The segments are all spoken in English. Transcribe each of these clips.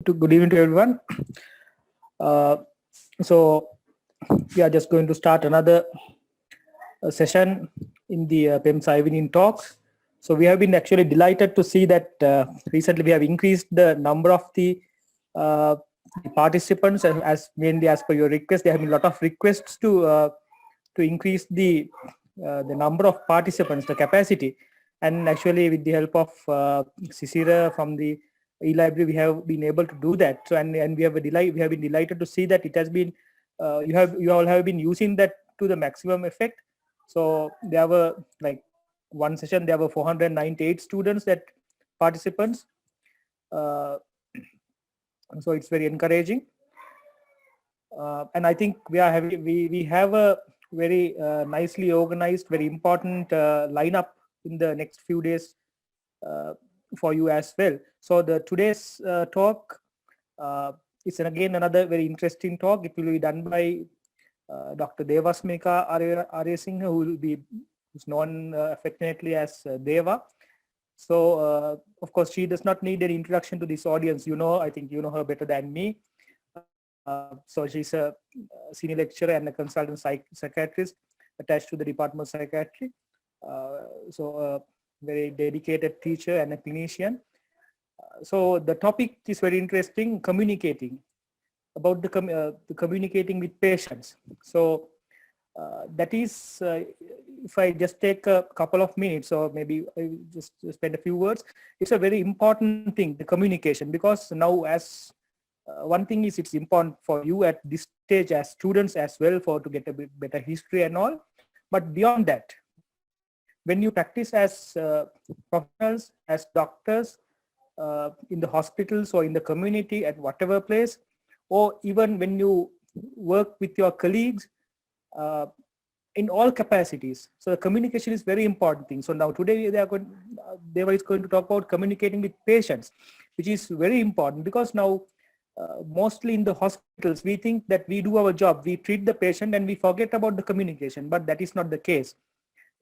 Good evening to everyone. So we are just going to start another session in the PeMSAA evening talks. So we have been actually delighted to see that recently we have increased the number of the participants, as mainly as per your request. There have been a lot of requests to increase the number of participants, the capacity, and actually with the help of Cicera from the e-library, we have been able to do that. So and we have been delighted to see that it has been you all have been using that to the maximum effect. So there were like one session there were 498 students, that participants. So it's very encouraging, and I think we have a very nicely organized, very important lineup in the next few days for you as well. So the today's talk is again another very interesting talk. It will be done by Dr. Devasmika Ariyasinghe, who's known affectionately as Deva. So of course she does not need an introduction to this audience. I think you know her better than me. So she's a senior lecturer and a consultant psychiatrist attached to the Department of Psychiatry. So a very dedicated teacher and a clinician. So the topic is very interesting: communicating, about the communicating with patients. So that is, if I just take a couple of minutes, or maybe I just spend a few words, it's a very important thing, the communication, because now as one thing is, it's important for you at this stage as students as well, to get a bit better history and all. But beyond that, when you practice as professionals, as doctors, in the hospitals or in the community at whatever place, or even when you work with your colleagues, in all capacities. So the communication is very important thing. So now today they are going to talk about communicating with patients, which is very important, because now mostly in the hospitals we think that we do our job, we treat the patient and we forget about the communication, but that is not the case.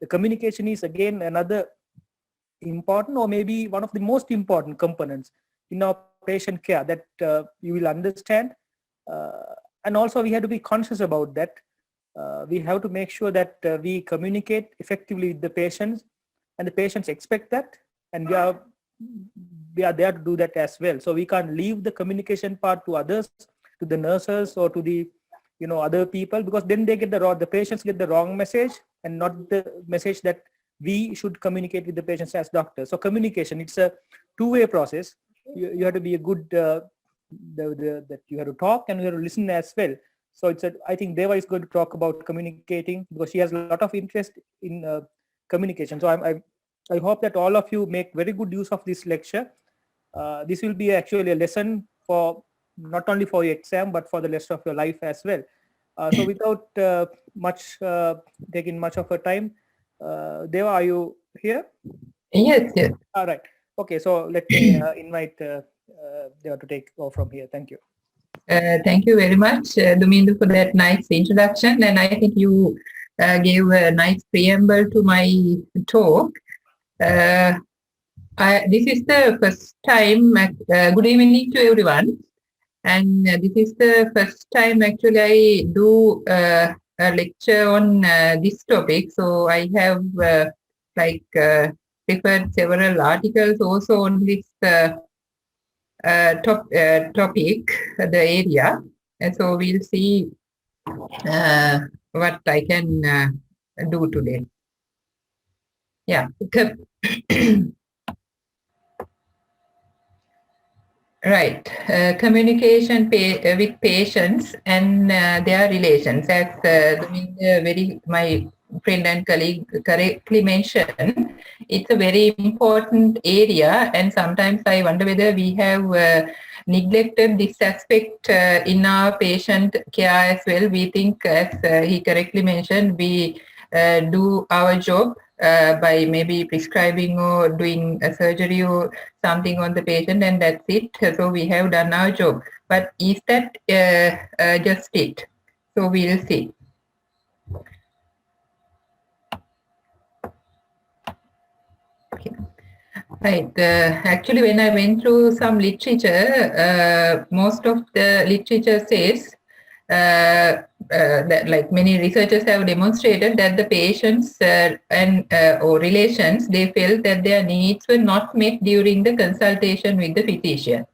The communication is again another important, or maybe one of the most important components in our patient care, that you will understand, and also we have to be conscious about that. We have to make sure that we communicate effectively with the patients, and the patients expect that, and we are there to do that as well. So we can't leave the communication part to others, to the nurses or to the other people, because then they get the patients get the wrong message, and not the message that we should communicate with the patients as doctors. So communication, it's a two-way process. You have to be a good that you have to talk and you have to listen as well. So I think Deva is going to talk about communicating, because she has a lot of interest in communication. So I hope that all of you make very good use of this lecture. This will be actually a lesson for not only for your exam, but for the rest of your life as well. So without taking much of her time, Deva, are you here? Yes. All right. Okay, so let me invite Deva to take over from here. Thank you. Thank you very much, Domindu, for that nice introduction. And I think you gave a nice preamble to my talk. This is the first time, good evening to everyone. And this is the first time actually I do a lecture on this topic. So I have prepared several articles also on this topic, the area. And so we'll see what I can do today. Yeah. Right. Communication with patients and their relations. As my friend and colleague correctly mentioned, it's a very important area, and sometimes I wonder whether we have neglected this aspect in our patient care as well. We think, as he correctly mentioned, we do our job by maybe prescribing or doing a surgery or something on the patient, and that's it. So we have done our job. But is that just it? So we'll see. Okay. Right. Actually, when I went through some literature, most of the literature says that, like many researchers have demonstrated, that the patients and or relations, they felt that their needs were not met during the consultation with the physician.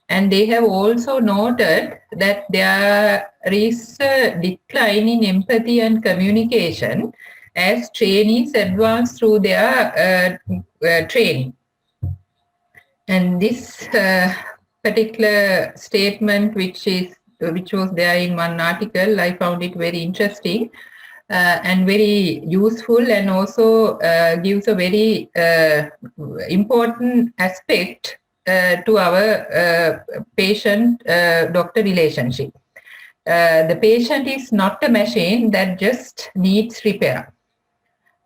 And they have also noted that there is a decline in empathy and communication as trainees advance through their training. And this particular statement, which was there in one article, I found it very interesting and very useful, and also gives a very important aspect to our patient-doctor relationship. The patient is not a machine that just needs repair.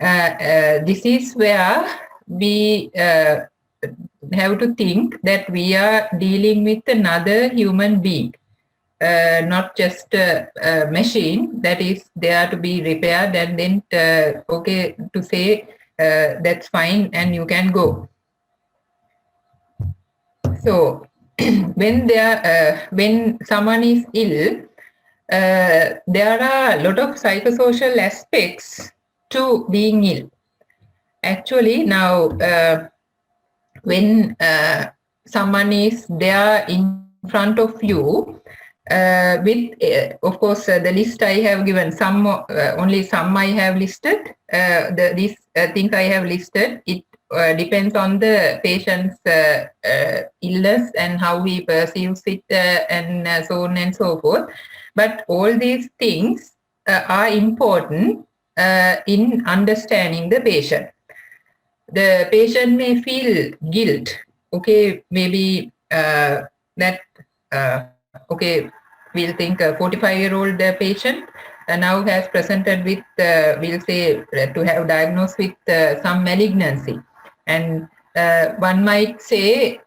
This is where we have to think that we are dealing with another human being, not just a machine that is there to be repaired and then okay to say that's fine and you can go. So when someone is ill, there are a lot of psychosocial aspects to being ill. Actually, now when someone is there in front of you, with of course the list I have given, some only some I have listed. These things I have listed, it depends on the patient's illness and how he perceives it, and so on and so forth. But all these things are important in understanding the patient. The patient may feel guilt. Okay, maybe that okay, we'll think a 45-year-old patient now has presented with, we'll say, to have diagnosed with some malignancy. And one might say,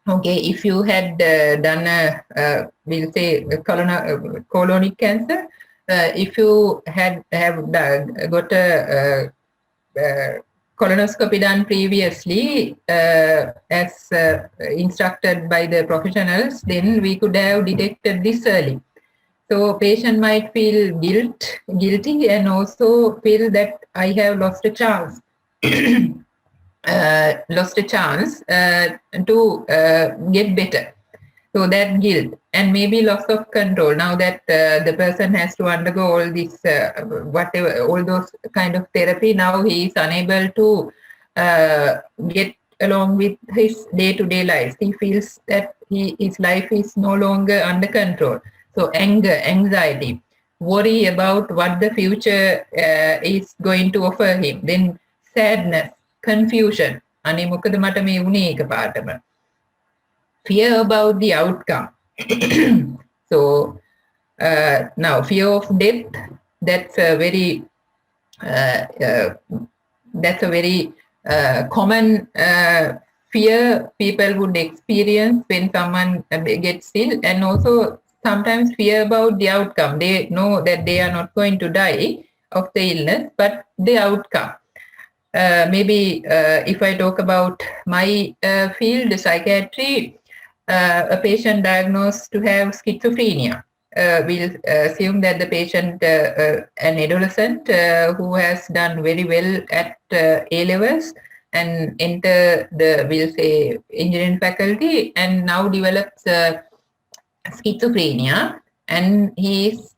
okay, if you had done we'll say, colonic cancer, if you have got a colonoscopy done previously as instructed by the professionals, then we could have detected this early. So patient might feel guilty and also feel that I have lost a chance. To get better. So that guilt and maybe loss of control. Now that the person has to undergo all this, whatever, all those kind of therapy, now he is unable to get along with his day-to-day life. He feels that his life is no longer under control. So anger, anxiety, worry about what the future is going to offer him. Then sadness, confusion. Fear about the outcome. So now fear of death, that's a very common fear people would experience when someone gets ill, and also sometimes fear about the outcome. They know that they are not going to die of the illness, but the outcome. Maybe if I talk about my field, the psychiatry, a patient diagnosed to have schizophrenia. We'll assume that the patient, an adolescent who has done very well at A levels and enter the, we'll say, engineering faculty, and now develops schizophrenia, and he's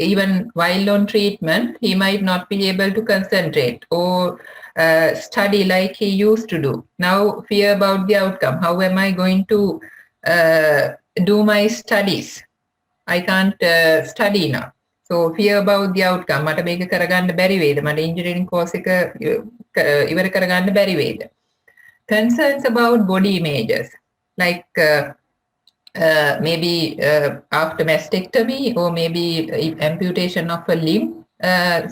even while on treatment, he might not be able to concentrate or study like he used to do. Now fear about the outcome. How am I going to do my studies? I can't study now. So fear about the outcome. මට මේක කරගන්න බැරි වේද? මට engineering course එක ඉවර කරගන්න බැරි වේද? Concerns about body images, like maybe after mastectomy or maybe amputation of a limb.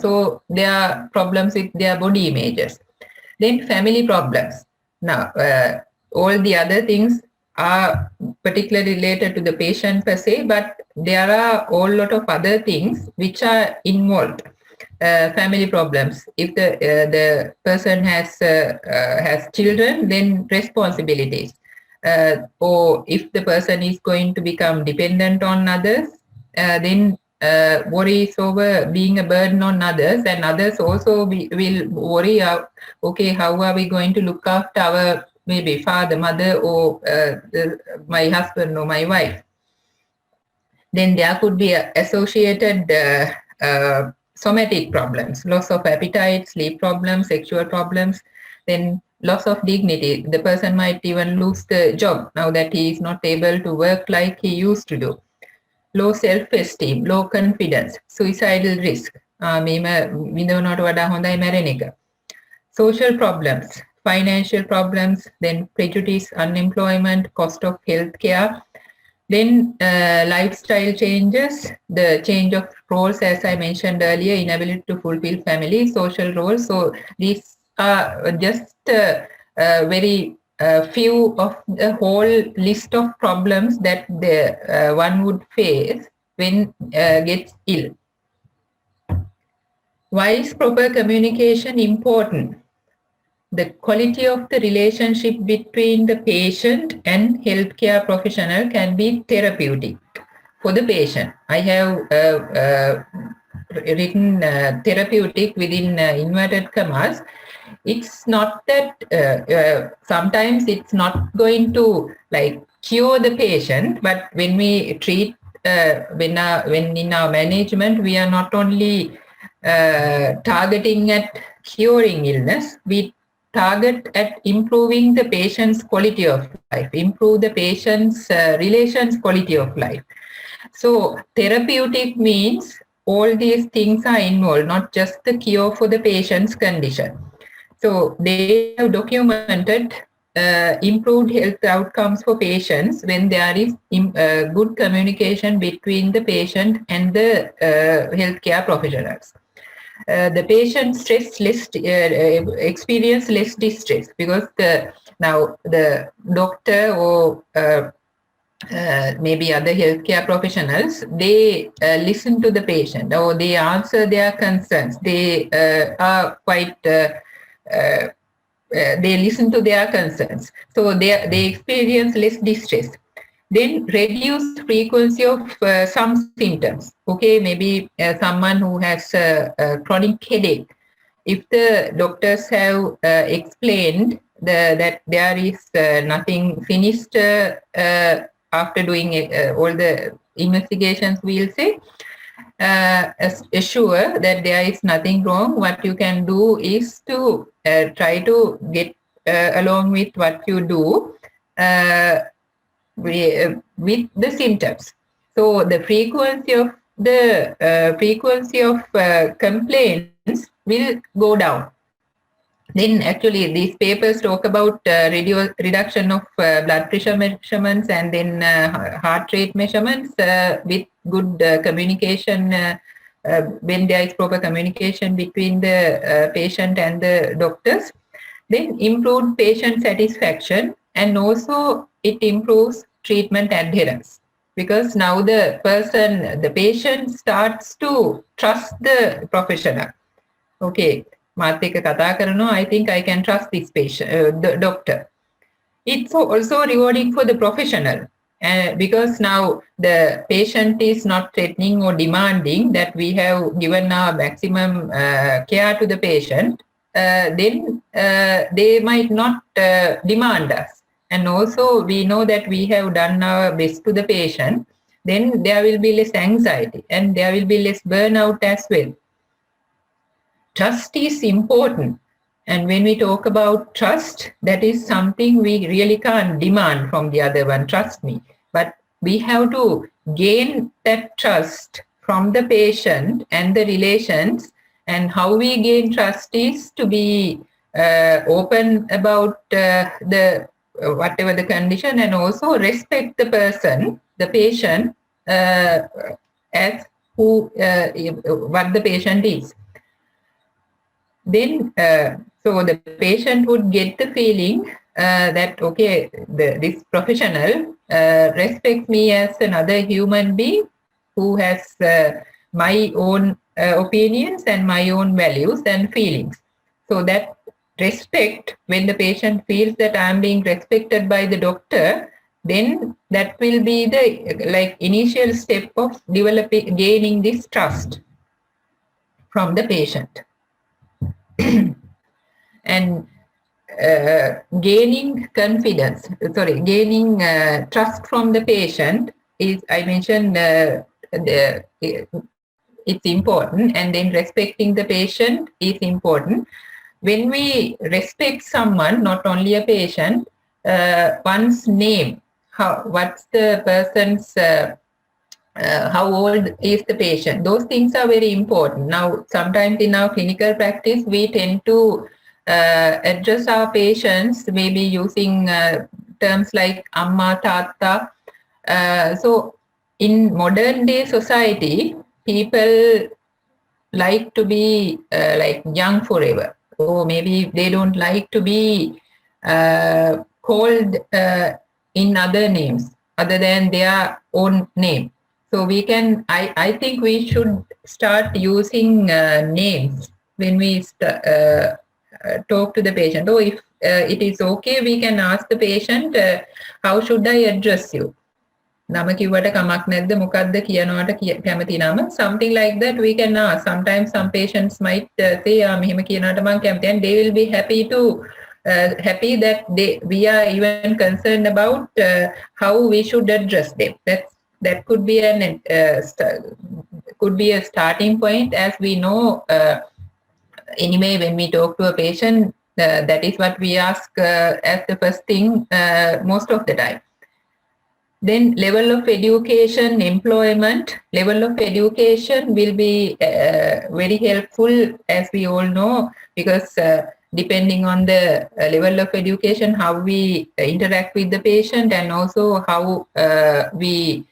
So there are problems with their body images. Then family problems. Now, all the other things are particularly related to the patient per se, but there are a whole lot of other things which are involved. family problems. If the person has children, then responsibilities. Or if the person is going to become dependent on others, then worries over being a burden on others, and others also will worry, okay, how are we going to look after our maybe father, mother, or my husband or my wife. Then there could be associated somatic problems, loss of appetite, sleep problems, sexual problems, then loss of dignity. The person might even lose the job now that he is not able to work like he used to do. Low self-esteem, low confidence, suicidal risk. Social problems, financial problems, then prejudice, unemployment, cost of healthcare. Then lifestyle changes, the change of roles, as I mentioned earlier, inability to fulfill family, social roles. So these are just very few of the whole list of problems that the one would face when gets ill. Why is proper communication important? The quality of the relationship between the patient and healthcare professional can be therapeutic for the patient. I have written therapeutic within inverted commas. It's not that sometimes it's not going to like cure the patient, but when we treat when in our management we are not only targeting at curing illness, we target at improving the patient's quality of life, improve the patient's relations quality of life. So therapeutic means all these things are involved, not just the cure for the patient's condition. So they have documented improved health outcomes for patients when there is good communication between the patient and the healthcare professionals. The patient experience less distress because now the doctor or maybe other healthcare professionals, they listen to the patient or they answer their concerns. They are quite they listen to their concerns, so they experience less distress. Then reduced frequency of some symptoms. Okay, maybe someone who has a chronic headache. If the doctors have explained that there is nothing finished after doing all the investigations, we'll say, assure that there is nothing wrong. What you can do is to try to get along with what you do with the symptoms. So the frequency of complaints will go down. Then actually these papers talk about reduction of blood pressure measurements and then heart rate measurements with good communication when there is proper communication between the patient and the doctors. Then improved patient satisfaction, and also it improves treatment adherence because now the patient starts to trust the professional. Okay, I think I can trust this patient, the doctor. It's also rewarding for the professional because now the patient is not threatening or demanding that we have given our maximum care to the patient. Then they might not demand us. And also we know that we have done our best to the patient. Then there will be less anxiety and there will be less burnout as well. Trust is important. And when we talk about trust, that is something we really can't demand from the other one, trust me. But we have to gain that trust from the patient and the relations. And how we gain trust is to be open about the whatever the condition, and also respect the person, the patient, as who what the patient is. Then so the patient would get the feeling that okay, this professional respects me as another human being who has my own opinions and my own values and feelings. So that respect, when the patient feels that I'm being respected by the doctor, then that will be the like initial step of gaining this trust from the patient. And gaining trust from the patient is, I mentioned, it's important, and then respecting the patient is important. When we respect someone, not only a patient, one's name, what's the person's, how old is the patient, those things are very important. Now, sometimes in our clinical practice, we tend to address our patients maybe using terms like amma, tata. So in modern day society, people like to be like young forever, or maybe they don't like to be called in other names other than their own name. So we can, I think we should start using names when we talk to the patient. Or if it is okay, we can ask the patient, how should I address you? නම කිව්වට කමක් නැද්ද, මොකද්ද කියනවට කැමති නම, something like that we can ask. Sometimes some patients might say මෙහෙම කියනවට මම කැමති, and they will be happy that we are even concerned about how we should address them. That could be a starting point, as we know anyway when we talk to a patient, that is what we ask as the first thing most of the time. Then level of education, employment. Level of education will be very helpful, as we all know, because depending on the level of education, how we interact with the patient, and also how we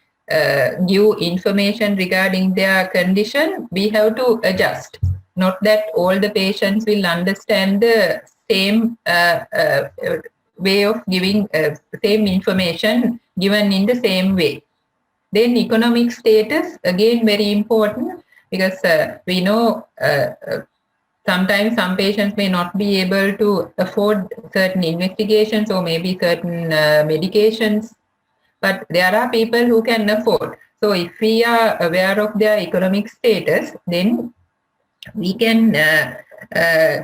give information regarding their condition, we have to adjust. Not that all the patients will understand the same way of giving same information given in the same way. Then economic status, again very important, because we know sometimes some patients may not be able to afford certain investigations or maybe certain medications, but there are people who can afford. So if we are aware of their economic status, then we can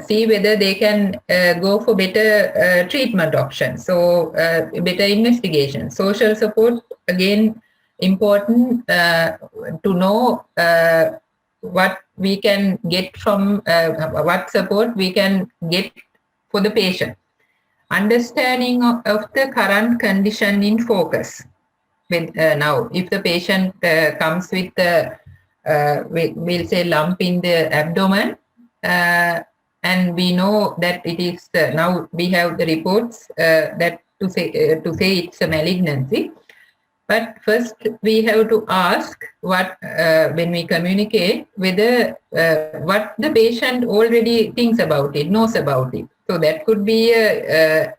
see whether they can go for better treatment options, so better investigation. Social support, again important to know what we can get from what support we can get for the patient. Understanding of the current condition in focus. Now if the patient comes with we'll say lump in the abdomen, and we know that it is now we have the reports that to say it's a malignancy. But first we have to ask what when we communicate whether what the patient already thinks about it, knows about it. So that could be a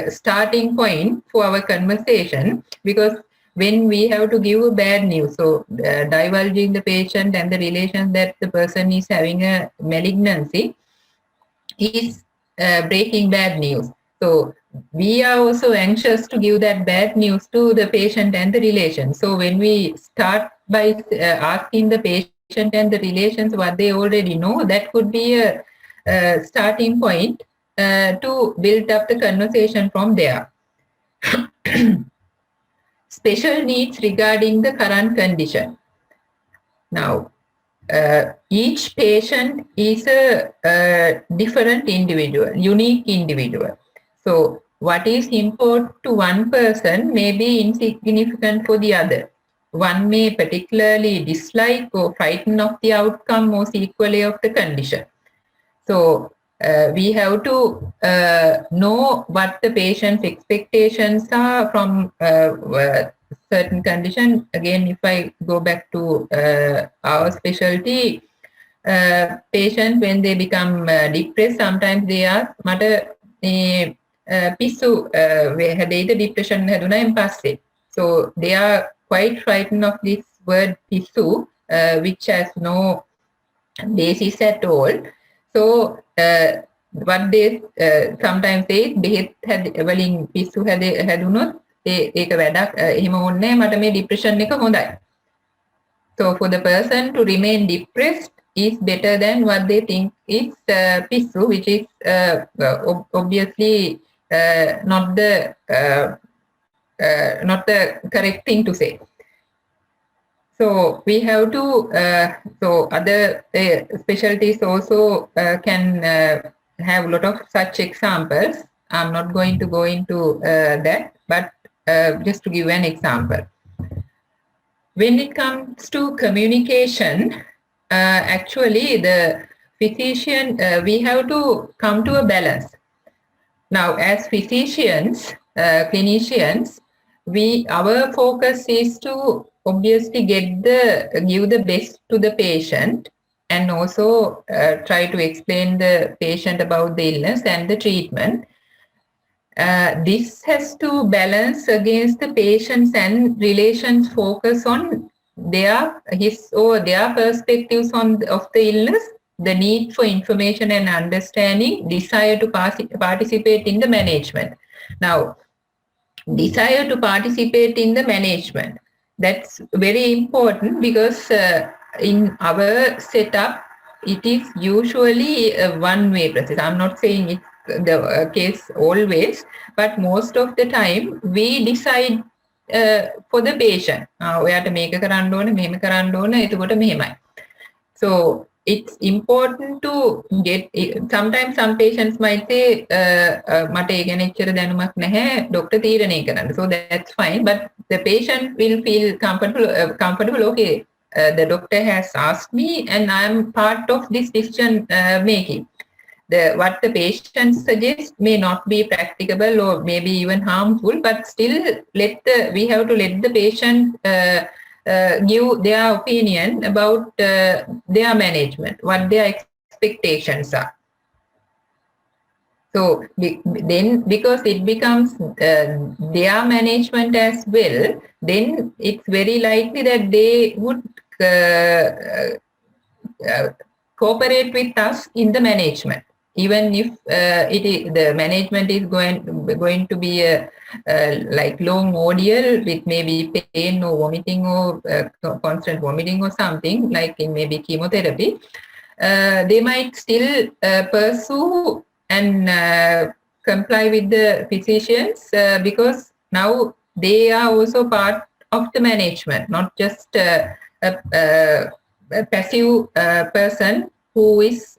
starting point for our conversation, because when we have to give bad news, so divulging the patient and the relations that the person is having a malignancy is breaking bad news. So we are also anxious to give that bad news to the patient and the relations. So when we start by asking the patient and the relations what they already know, that could be a starting point to build up the conversation from there. Special needs regarding the current condition. Now, each patient is a different individual, unique individual. So what is important to one person may be insignificant for the other. One may particularly dislike or frighten of the outcome or sequelae of the condition. So we have to know what the patient's expectations are from certain condition. Again, if I go back to our specialty, patients when they become depressed, sometimes they ask, මට පිස්සු හැදෙයිද depression හැදුනයින් පස්සේ. So they are quite frightened of this word පිස්සු, which has no basis at all. So what they sometimes say බෙහෙත් වලින් පිස්සු හැදුනොත් ඒක වැඩක් එහෙම ඕනේ මට මේ depression එක හොඳයි. So for the person to remain depressed is better than what they think is pissu, which is obviously not the correct thing to say. So we have to, so other specialties also can have a lot of such examples. I'm not going to go into that, but just to give an example. When it comes to communication, actually the physician, we have to come to a balance. Now, as physicians, clinicians, our focus is to obviously give the best to the patient, and also try to explain the patient about the illness and the treatment. This has to balance against the patient's and relations focus on his or their perspectives of the illness, the need for information and understanding, desire to participate in the management. Now, desire to participate in the management, that's very important, because in our setup, it is usually a one-way process. I'm not saying it's the case always, but most of the time we decide for the patient. ඔයාට මේක කරන්න ඕනේ, මෙහෙම කරන්න ඕනේ, එතකොට මෙහෙමයි. So it's important to get, sometimes some patients might say මට ඒ ගැන එච්චර දැනුමක් නැහැ, ડોක්ටර් තීරණය කරන්න. So that's fine, but the patient will feel comfortable, okay, the doctor has asked me and I am part of this decision making. What the patient suggests may not be practicable or maybe even harmful, but still we have to let the patient give their opinion about their management, what their expectations are. So then, because it becomes their management as well, then it's very likely that they would cooperate with us in the management, even if the management is going to be a like long ordeal with maybe pain or vomiting or constant vomiting or something, like in maybe chemotherapy. They might still pursue and comply with the physicians because now they are also part of the management, not just a passive person who is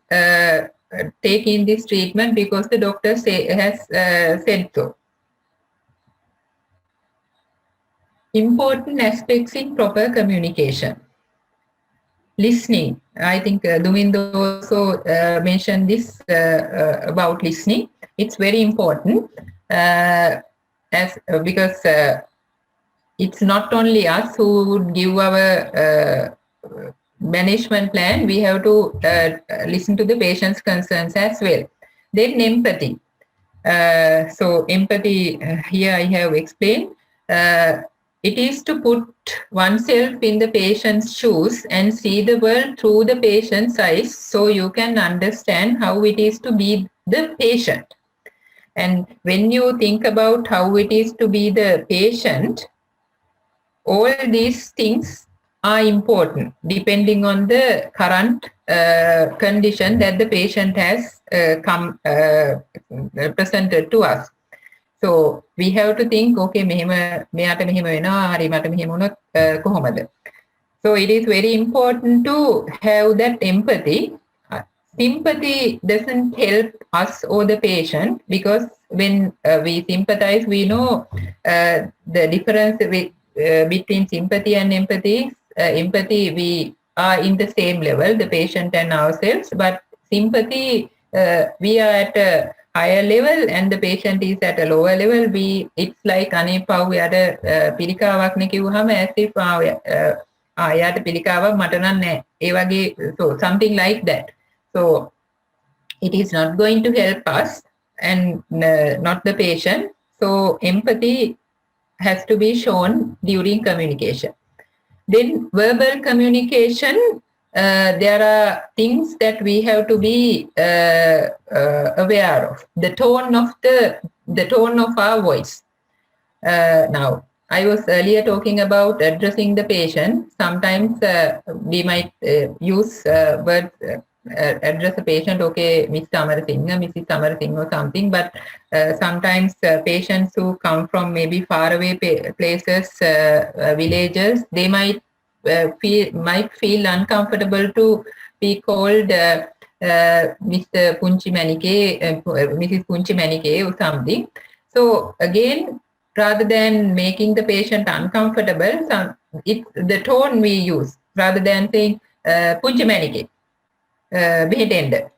taking this treatment because the doctor has said so. Important aspects in proper communication. Listening. I think Dumindo also mentioned this about listening. It's very important because it's not only us who would give our management plan, we have to listen to the patient's concerns as well. Then empathy. So empathy, here I have explained. It is to put oneself in the patient's shoes and see the world through the patient's eyes, so you can understand how it is to be the patient. And when you think about how it is to be the patient, all these things are important depending on the current condition that the patient has presented to us. So we have to think, okay, මෙයාට මෙහෙම වෙනවා, හරි මට මෙහෙම වුණොත් කොහොමද? So it is very important to have that empathy. Sympathy doesn't help us or the patient, because when we sympathize, we know the difference between sympathy and empathy. Empathy, we are in the same level, the patient and ourselves, but sympathy, we are at a higher level and the patient is at a lower level. It's like අනේපාව යට පිළිකාවක් නේ කිව්වහම as if යාට පිළිකාවක් මට නම් නැහැ. ඒ වගේ, so something like that. So it is not going to help us and not the patient. So empathy has to be shown during communication. Then verbal communication, there are things that we have to be aware of. The tone of our voice. Now, I was earlier talking about addressing the patient. Sometimes we might use words, address a patient, okay, Mr. Amarasinghe, Mrs. Amarasinghe or something, but sometimes patients who come from maybe faraway places, villages, they might feel uncomfortable to be called Mr. Punchi Manike, Mrs. Punchi Manike or something. So again, rather than making the patient uncomfortable, it's the tone we use. Rather than saying Punchi Manike, behetend,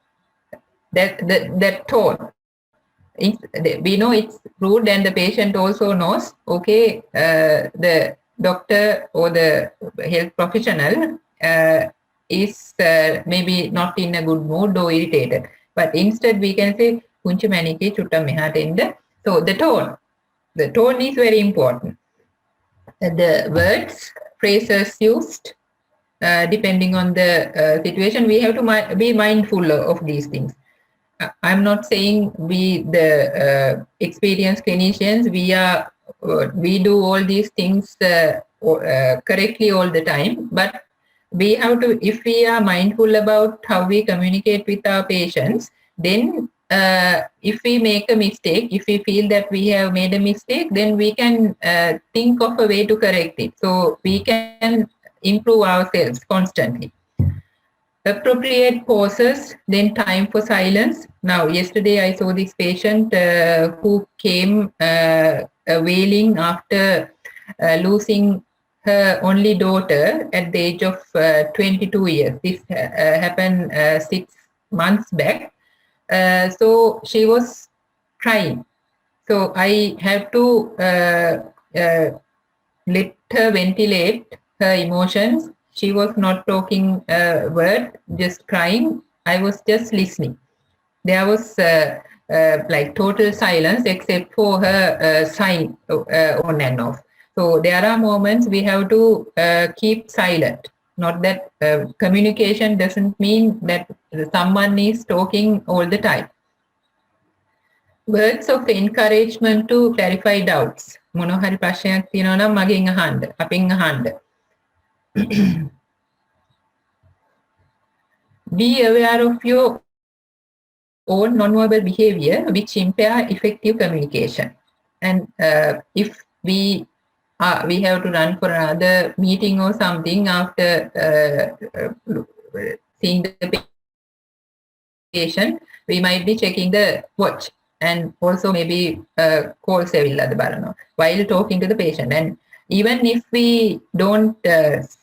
that tone. We know it's rude, and the patient also knows, okay, the doctor or the health professional is maybe not in a good mood or irritated. But instead we can say, Punchi Manike chutta mehatenda. So the tone is very important. The words, phrases used, depending on the situation, we have to be mindful of these things. I'm not saying we, the experienced clinicians, we do all these things correctly all the time, but we have to, if we are mindful about how we communicate with our patients, then if we make a mistake, if we feel that we have made a mistake, then we can think of a way to correct it. So we can improve ourselves constantly. Appropriate pauses, then time for silence. Now, yesterday I saw this patient who came wailing after losing her only daughter at the age of 22 years. This happened 6 months back. So she was crying. So I have to let her ventilate her emotions. She was not talking a word, just crying. I was just listening. There was like total silence except for her sign on and off. So there are moments we have to keep silent. Not that communication doesn't mean that someone is talking all the time. Words of encouragement to clarify doubts. මොනවා හරි ප්‍රශ්නයක් තියෙනවා නම් මගෙන් අහන්න, අපෙන් අහන්න. Be aware of your own non-verbal behavior which impair effective communication. And if we have to run for another meeting or something after seeing the patient, we might be checking the watch and also maybe call while talking to the patient. And even if we don't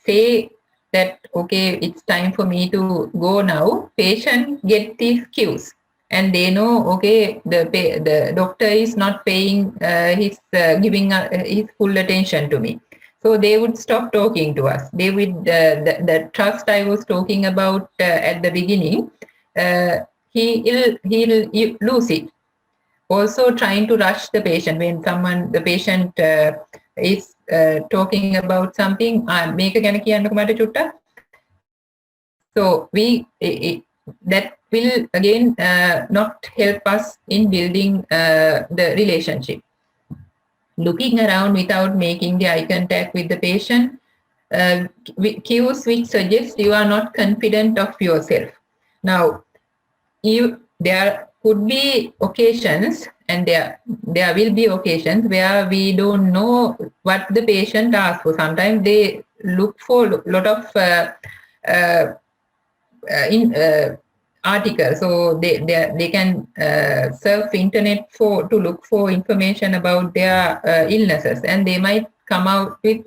say that, okay, it's time for me to go now, patient get these cues and they know, okay, the doctor is not paying giving his full attention to me. So they would stop talking to us. They would, the trust I was talking about at the beginning, he'll lose it. Also trying to rush the patient when the patient is talking about something, so that will again not help us in building the relationship. Looking around without making the eye contact with the patient, cues which suggest you are not confident of yourself. Now, there could be occasions, and there will be occasions where we don't know what the patient asks for. Sometimes they look for a lot of articles, so they can surf internet to look for information about their illnesses, and they might come out with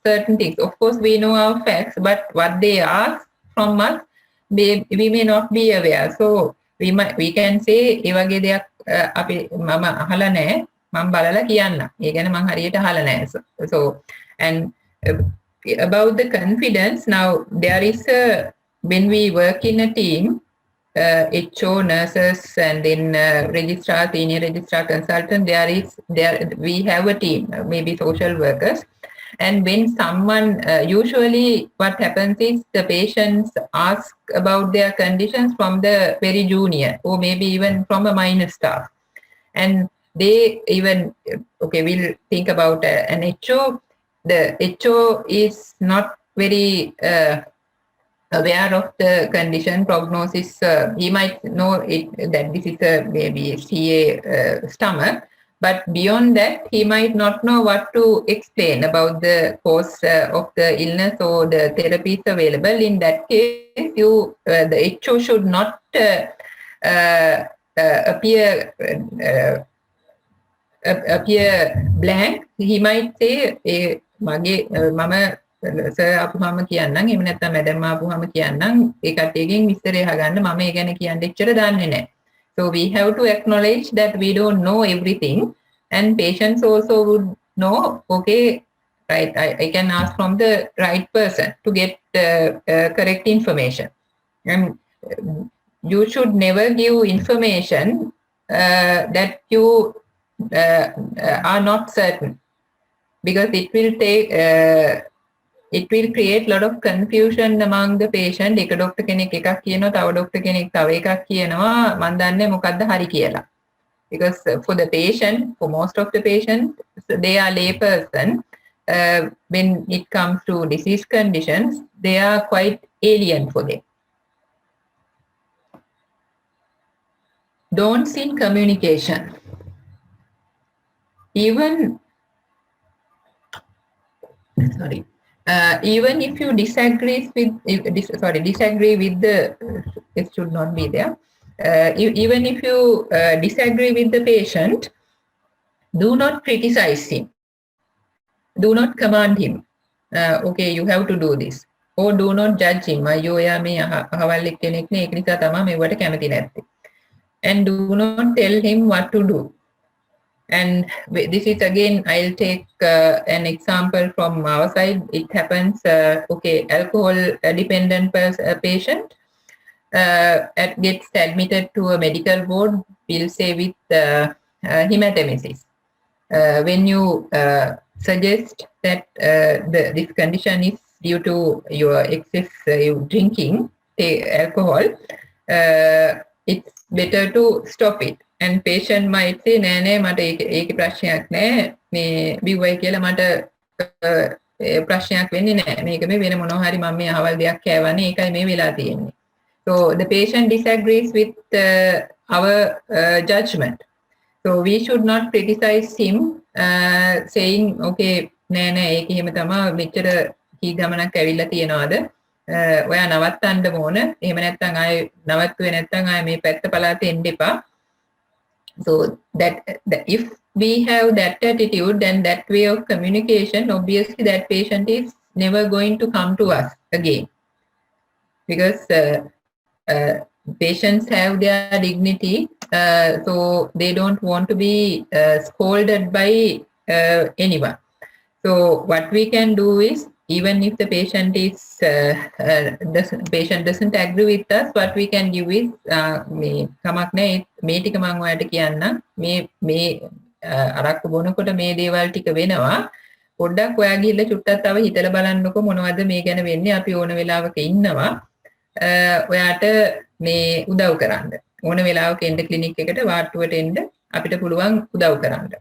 certain things. Of course, we know our facts, but what they ask from us, we may not be aware. So we can say, ඒ වගේ දෙයක් අපි මම අහලා නැහැ, මම බලලා කියන්න. ඒ ගැන මම හරියට අහලා නැහැ. So and about the confidence, now there is when we work in a team, HO, nurses, and then registrar, senior registrar, consultant, we have a team, maybe social workers. And when someone, usually what happens is the patients ask about their conditions from the very junior or maybe even from a minor staff. And they even, okay, we'll think about an HO. The HO is not very aware of the condition prognosis. He might know it that this is a maybe CA stomach, but beyond that, he might not know what to explain about the cause of the illness or the therapies available. In that case, the HO should not appear blank. He might say, mama sir අපුහම කියන්නම් එහෙම නැත්නම් madam ආපුහම කියන්නම් ඒ කට්ටියගෙන් විස්තරය අහගන්න මම ඒ ගැන කියන්න එච්චර දන්නේ නැහැ. So we have to acknowledge that we don't know everything, and patients also would know, okay, right, I can ask from the right person to get correct information. And you should never give information that you are not certain, because it will create a lot of confusion among the patient. එක doctor කෙනෙක් එකක් කියනවා, තව doctor කෙනෙක් තව එකක් කියනවා. මම දන්නේ මොකක්ද හරි කියලා. Because for the patient, for most of the patients, they are lay person. When it comes to disease conditions, they are quite alien for them. Don'ts in communication. Even if you disagree with the, it should not be there. Even if you disagree with the patient, do not criticize him. Do not command him. Okay, you have to do this. Or do not judge him. And do not tell him what to do. And this is again, I'll take an example from our side. It happens, okay, alcohol dependent patient gets admitted to a medical ward, we'll say with hematemesis. When you suggest that this condition is due to your excess drinking alcohol, it's better to stop it. And patient might say, නෑ නෑ මට ඒක ප්‍රශ්නයක් නෑ, මේ බිව්වයි කියලා මට ප්‍රශ්නයක් වෙන්නේ නෑ, මේක මේ වෙන මොනවා හරි මම මේ අහවල් දෙයක් කෑවනේ ඒකයි මේ වෙලා තියෙන්නේ. So the patient disagrees with our judgment. So we should not criticize him, saying, okay, නෑ නෑ ඒක එහෙම තමයි, මෙච්චර කී ගමනක් ඇවිල්ලා තියනවාද, ඔයා නවත්තන්න ඕන, එහෙම නැත්නම් ආයේ නවත්තුවේ නැත්නම් ආයේ මේ පැත්ත පළාතේ එන්න එපා. So that if we have that attitude and that way of communication, obviously that patient is never going to come to us again, because patients have their dignity, so they don't want to be scolded by anyone. So what we can do is, even if the patient is patient doesn't agree with us, what we can do is මේ කමක් නැහැ, මේ ටික මම ඔයාලට කියන්නම්, මේ අරක්කු බොනකොට මේ දේවල් ටික වෙනවා, පොඩ්ඩක් ඔයා ගිහිල්ලා චුට්ටක් තව හිතලා බලන්නකො මොනවද මේ ගැන වෙන්නේ, අපි ඕන වෙලාවක ඉන්නවා ඔයාට මේ උදව් කරන්න, ඕන වෙලාවක එන්න ක්ලිනික් එකට වාට්ටුවට එන්න අපිට පුළුවන් උදව් කරන්න.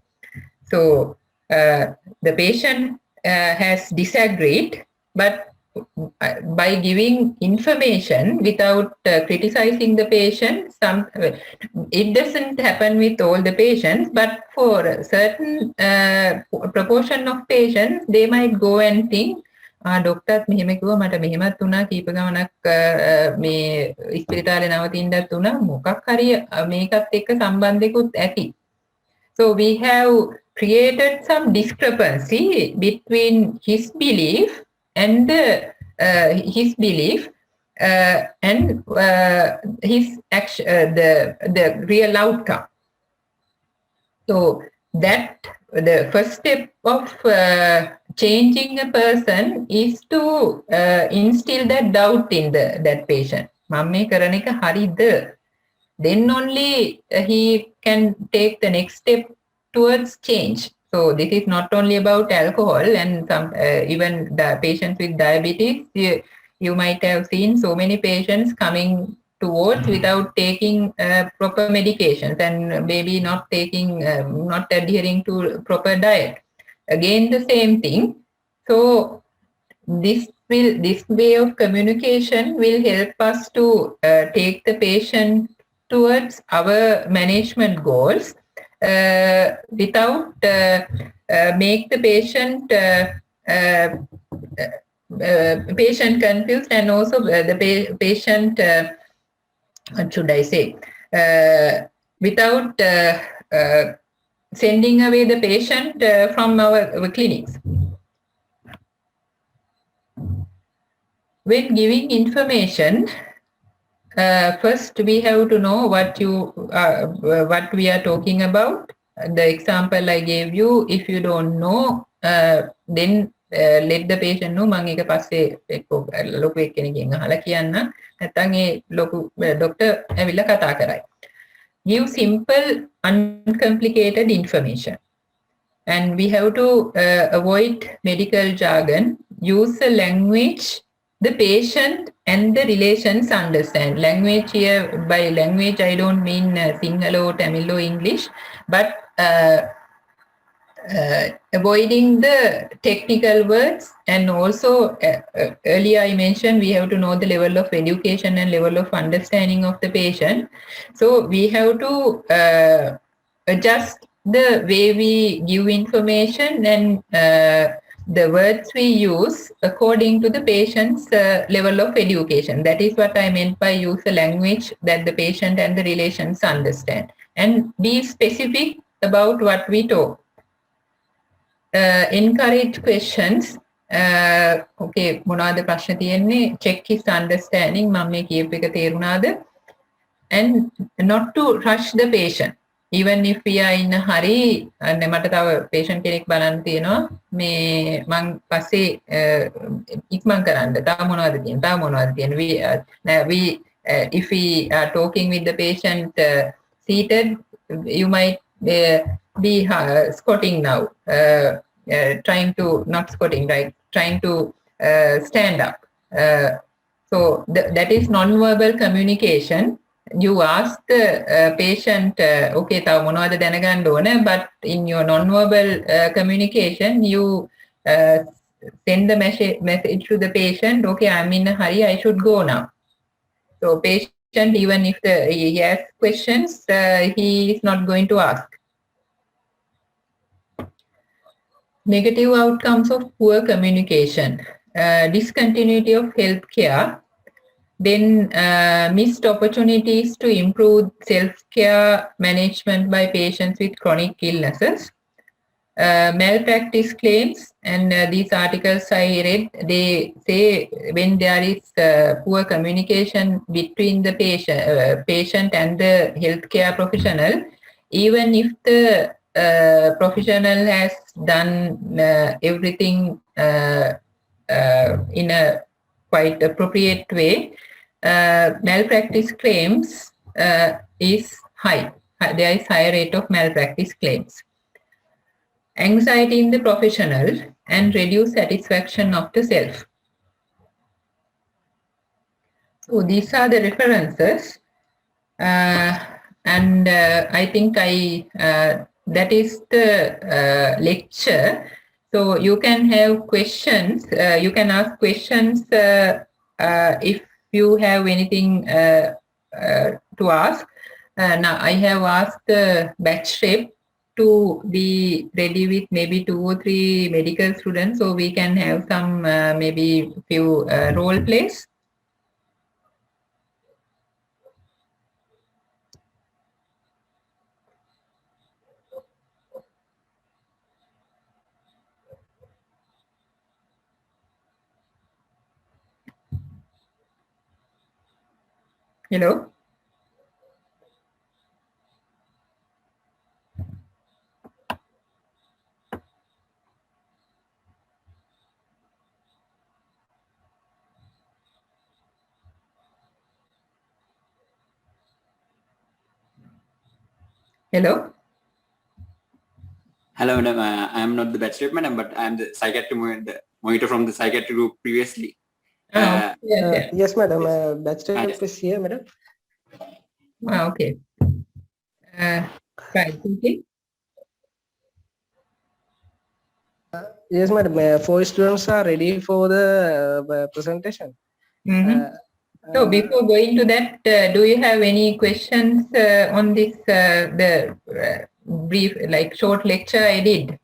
So the patient has disagreed, but by giving information without criticizing the patient, it doesn't happen with all the patients, but for a certain proportion of patients, they might go and think, ඩොක්ටර්ත් මෙහෙම කිව්වා, මට මෙහෙමත් වුණා, කීප ගමනක් මේ ඉස්පිරිතාලේ නවතින්නත් වුණා, මොකක් හරි මේකත් එක්ක සම්බන්ධයකුත් ඇති. So we have created some discrepancy between his belief and his action, the real outcome. So that the first step of changing a person is to instill that doubt in that patient. මම මේ කරන එක හරිද? Then only he can take the next step towards change. So this is not only about alcohol, and some even the patients with diabetes. You might have seen so many patients coming towards without taking proper medications, and maybe not taking, not adhering to proper diet. Again, the same thing. So this way of communication will help us to take the patient towards our management goals without make the uh, patient confused, and also the patient, what should I say, without sending away the patient from our clinics. When giving information, first we have to know what we are talking about. The example I gave you, if you don't know, then let the patient know. මම එක පස්සේ ලොකු එක්කෙනකින් අහලා කියන්න. නැත්නම් ඒ ලොකු doctor ඇවිල්ලා කතා කරයි. Give simple, uncomplicated information. And we have to avoid medical jargon. Use a language the patient and the relations understand. Language here, by language I don't mean Sinhala or Tamil or English, but avoiding the technical words. And also earlier I mentioned we have to know the level of education and level of understanding of the patient. So we have to adjust the way we give information and the words we use according to the patient's level of education. That is what I meant by use a language that the patient and the relations understand, and be specific about what we talk. Encourage questions. Okay, මොනවද ප්‍රශ්න තියෙන්නේ? Check his understanding. මම මේ කියපු එක තේරුණාද? And not to rush the patient. Even if we are in a hurry, මට තව patient කෙනෙක් බලන්න තියෙනවා. මේ මං පස්සේ ඉක්මන් කරන්න. තව මොනවද තියෙන්නේ? If we are talking with the patient seated, you might be squatting now, trying to, not squatting, right? Trying to stand up. So that is non-verbal communication. You ask the patient, okay, taw monawada danaganda ona, but in your non-verbal communication, you send the message to the patient, okay, I'm in a hurry, I should go now. So patient, even if he has questions, he is not going to ask. Negative outcomes of poor communication. Discontinuity of healthcare. Then missed opportunities to improve self-care management by patients with chronic illnesses. Malpractice claims, and these articles I read, they say when there is poor communication between the patient and the healthcare professional, even if the professional has done everything in a quite appropriate way, malpractice claims is high. There is high rate of malpractice claims. Anxiety in the professional and reduced satisfaction of the self. So these are the references, and I think that is the lecture. So you can have questions. You can ask questions if you have anything to ask. Now I have asked the batch rep to be ready with maybe 2 or 3 medical students, so we can have some maybe few role plays. Hello. Hello. Hello, madam. I am not the bachelor, madam, but I am the psychiatry monitor from the psychiatry group previously. Yes, madam. Bachelor is here, madam. Okay. Right. Okay. Yes, madam. 4 students are ready for the presentation. So before going to that, do you have any questions on this, the brief, like short lecture I did?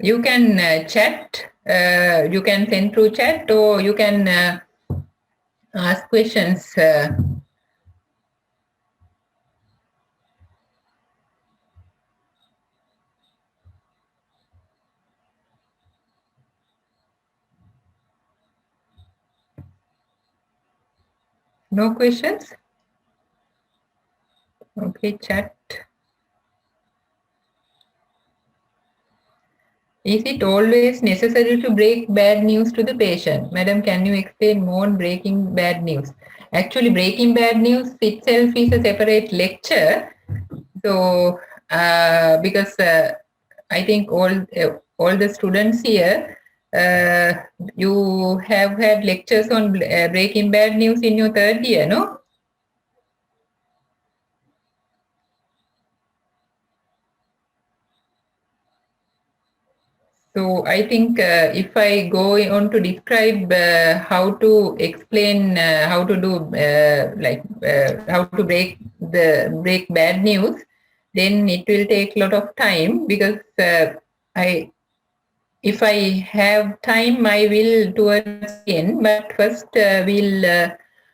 You can chat, you can send through chat, or you can ask questions. No questions? Okay, chat. Is it always necessary to break bad news to the patient? Madam, can you explain more on breaking bad news? Actually, breaking bad news itself is a separate lecture. So, because I think all the students here, you have had lectures on breaking bad news in your third year, no? So I think if I go on to describe how to explain how to do how to break bad news, then it will take a lot of time, because if I have time, I will towards the end. But first, we'll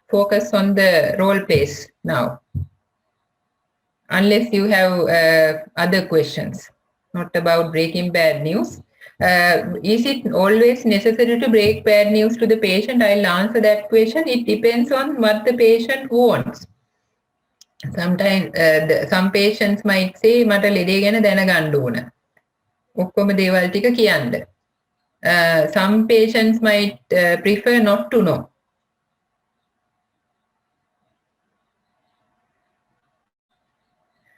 focus on the role plays now, unless you have other questions, not about breaking bad news. Is it always necessary to break bad news to the patient? I'll answer that question. It depends on what the patient wants. Sometimes some patients might say, මට ලෙඩේ ගැන දැනගන්න ඕන. ඔක්කොම දේවල් ටික කියන්න. Some patients might prefer not to know.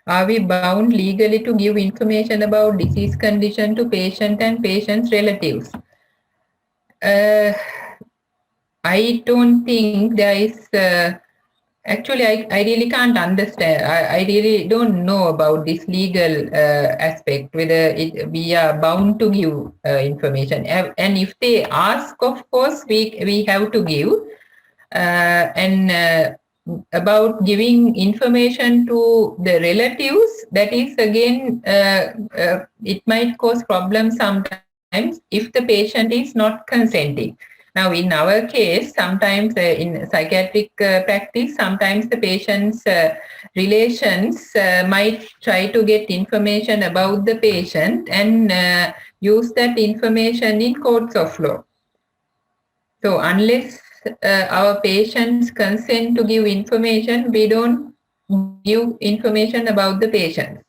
Are we bound legally to give information about disease condition to patient and patient's relatives? I don't think there is. Actually, I really can't understand. I really don't know about this legal aspect, whether we are bound to give information. And if they ask, of course, we have to give. About giving information to the relatives, that is again, it might cause problems sometimes if the patient is not consenting. Now, in our case, sometimes in psychiatric practice, sometimes the patient's relations might try to get information about the patient and use that information in courts of law. So unless our patients consent to give information, we don't give information about the patient.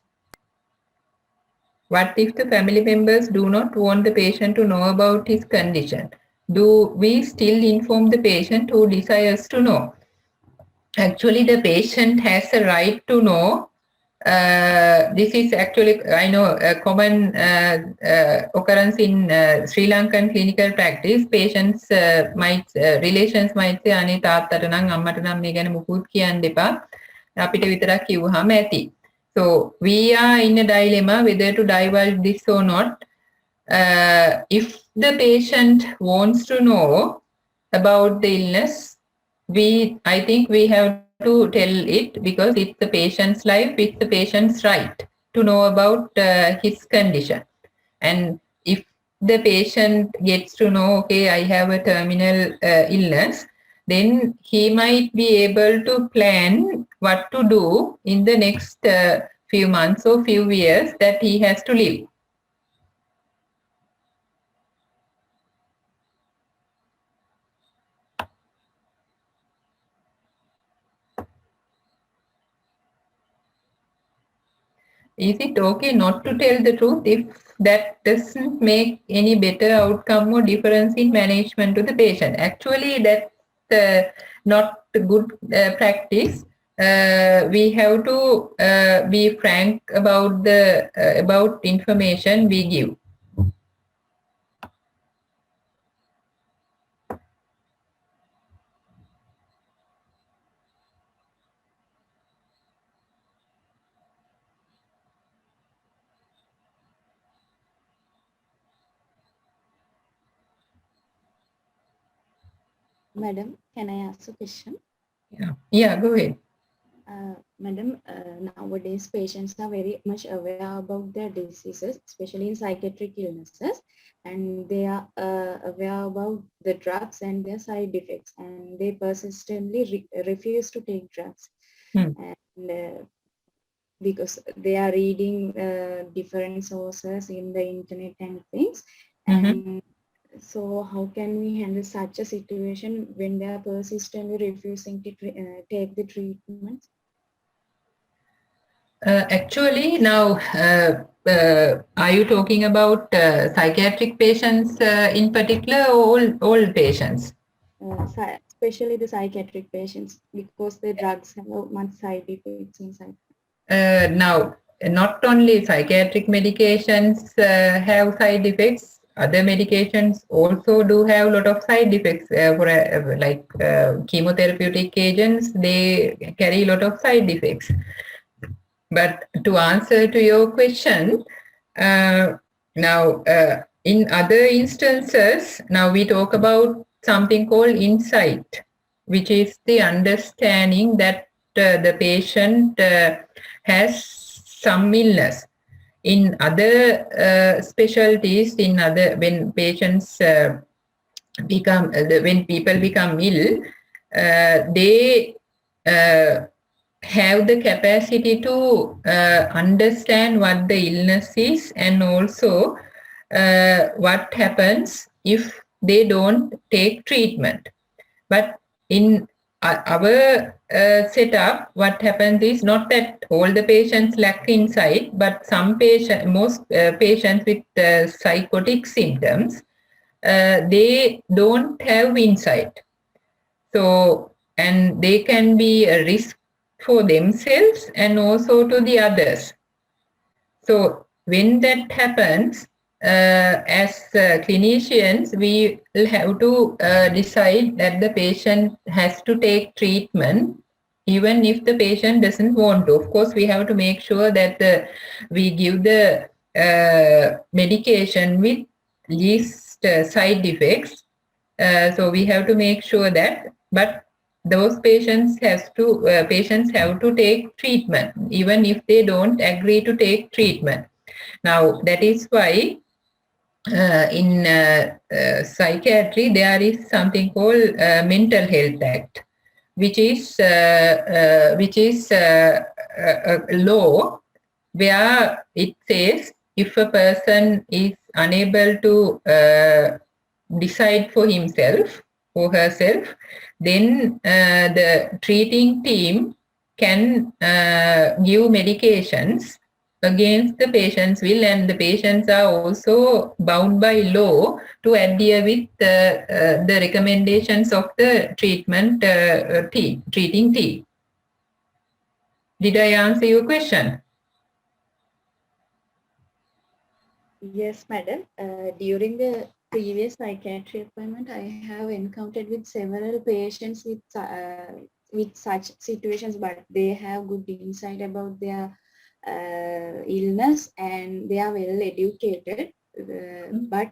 What if the family members do not want the patient to know about his condition? Do we still inform the patient who desires to know? Actually, the patient has a right to know. This is actually, I know, a common occurrence in Sri Lankan clinical practice. Patients relations might say, "Ani තාත්තට නම් අම්මට නම් මේ ගැන මුකුත් කියන්න එපා. අපිට විතරක් කිව්වහම ඇති." So we are in a dilemma whether to divulge this or not. If the patient wants to know about the illness, I think we have to tell it, because it's the patient's life, it's the patient's right to know about his condition. And if the patient gets to know, okay, I have a terminal illness, then he might be able to plan what to do in the next few months or few years that he has to live. is it okay not to tell the truth if that doesn't make any better outcome or difference in management to the patient? Actually, that's not a good practice. We have to be frank about the about information we give. Madam, can I ask a question? Yeah, go ahead. Madam, nowadays patients are very much aware about their diseases, especially in psychiatric illnesses, and they are aware about the drugs and their side effects, and they persistently refuse to take drugs. And because they are reading different sources in the internet and things. And so how can we handle such a situation when they are persistently refusing to take the treatment? Actually, now, are you talking about psychiatric patients in particular, or all patients? Especially the psychiatric patients, because the drugs have much side effects inside. Now, not only psychiatric medications have side effects, other medications also do have a lot of side effects. Like chemotherapeutic agents, they carry a lot of side effects. But to answer to your question, now in other instances, now we talk about something called insight, which is the understanding that the patient has some illness. In other specialties, in other when patients when people become ill, they have the capacity to understand what the illness is, and also what happens if they don't take treatment. But in our setup, what happens is not that all the patients lack insight, but most patients with psychotic symptoms, they don't have insight. So, and they can be a risk for themselves and also to the others. So when that happens, as clinicians, we will have to decide that the patient has to take treatment even if the patient doesn't want to. Of course, we have to make sure that we give the medication with least side effects. So we have to make sure that, but those patients have to take treatment even if they don't agree to take treatment. Now that is why in psychiatry there is something called Mental Health Act, which is a law where it says if a person is unable to decide for himself or herself, then the treating team can give medications against the patient's will, and the patients are also bound by law to adhere with the recommendations of the treatment treating team. Did I answer your question? Yes, madam. During the previous psychiatry appointment, I have encountered with several patients with such situations, but they have good insight about their illness and they are well educated. But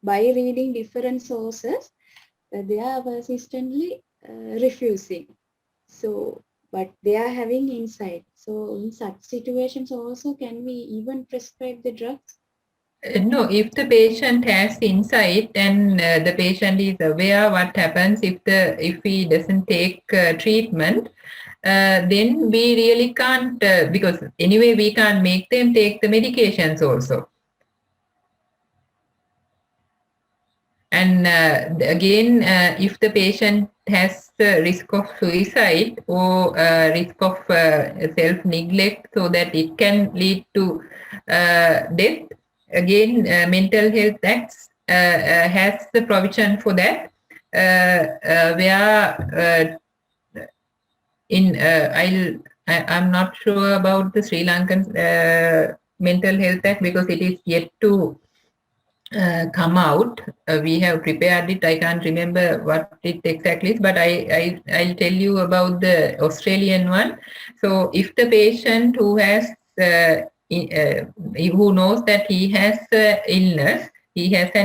by reading different sources, they are persistently refusing. So, but they are having insight. So in such situations also, can we even prescribe the drugs? No, if the patient has insight and the patient is aware what happens if he doesn't take treatment, then we really can't, because anyway we can't make them take the medications also. And again, if the patient has the risk of suicide or risk of self-neglect, so that it can lead to death. Again, Mental Health Act has the provision for that, where I'm not sure about the Sri Lankan Mental Health Act because it is yet to come out. We have prepared it. I can't remember what it exactly is, but I'll tell you about the Australian one. So if the patient who has who knows that he has an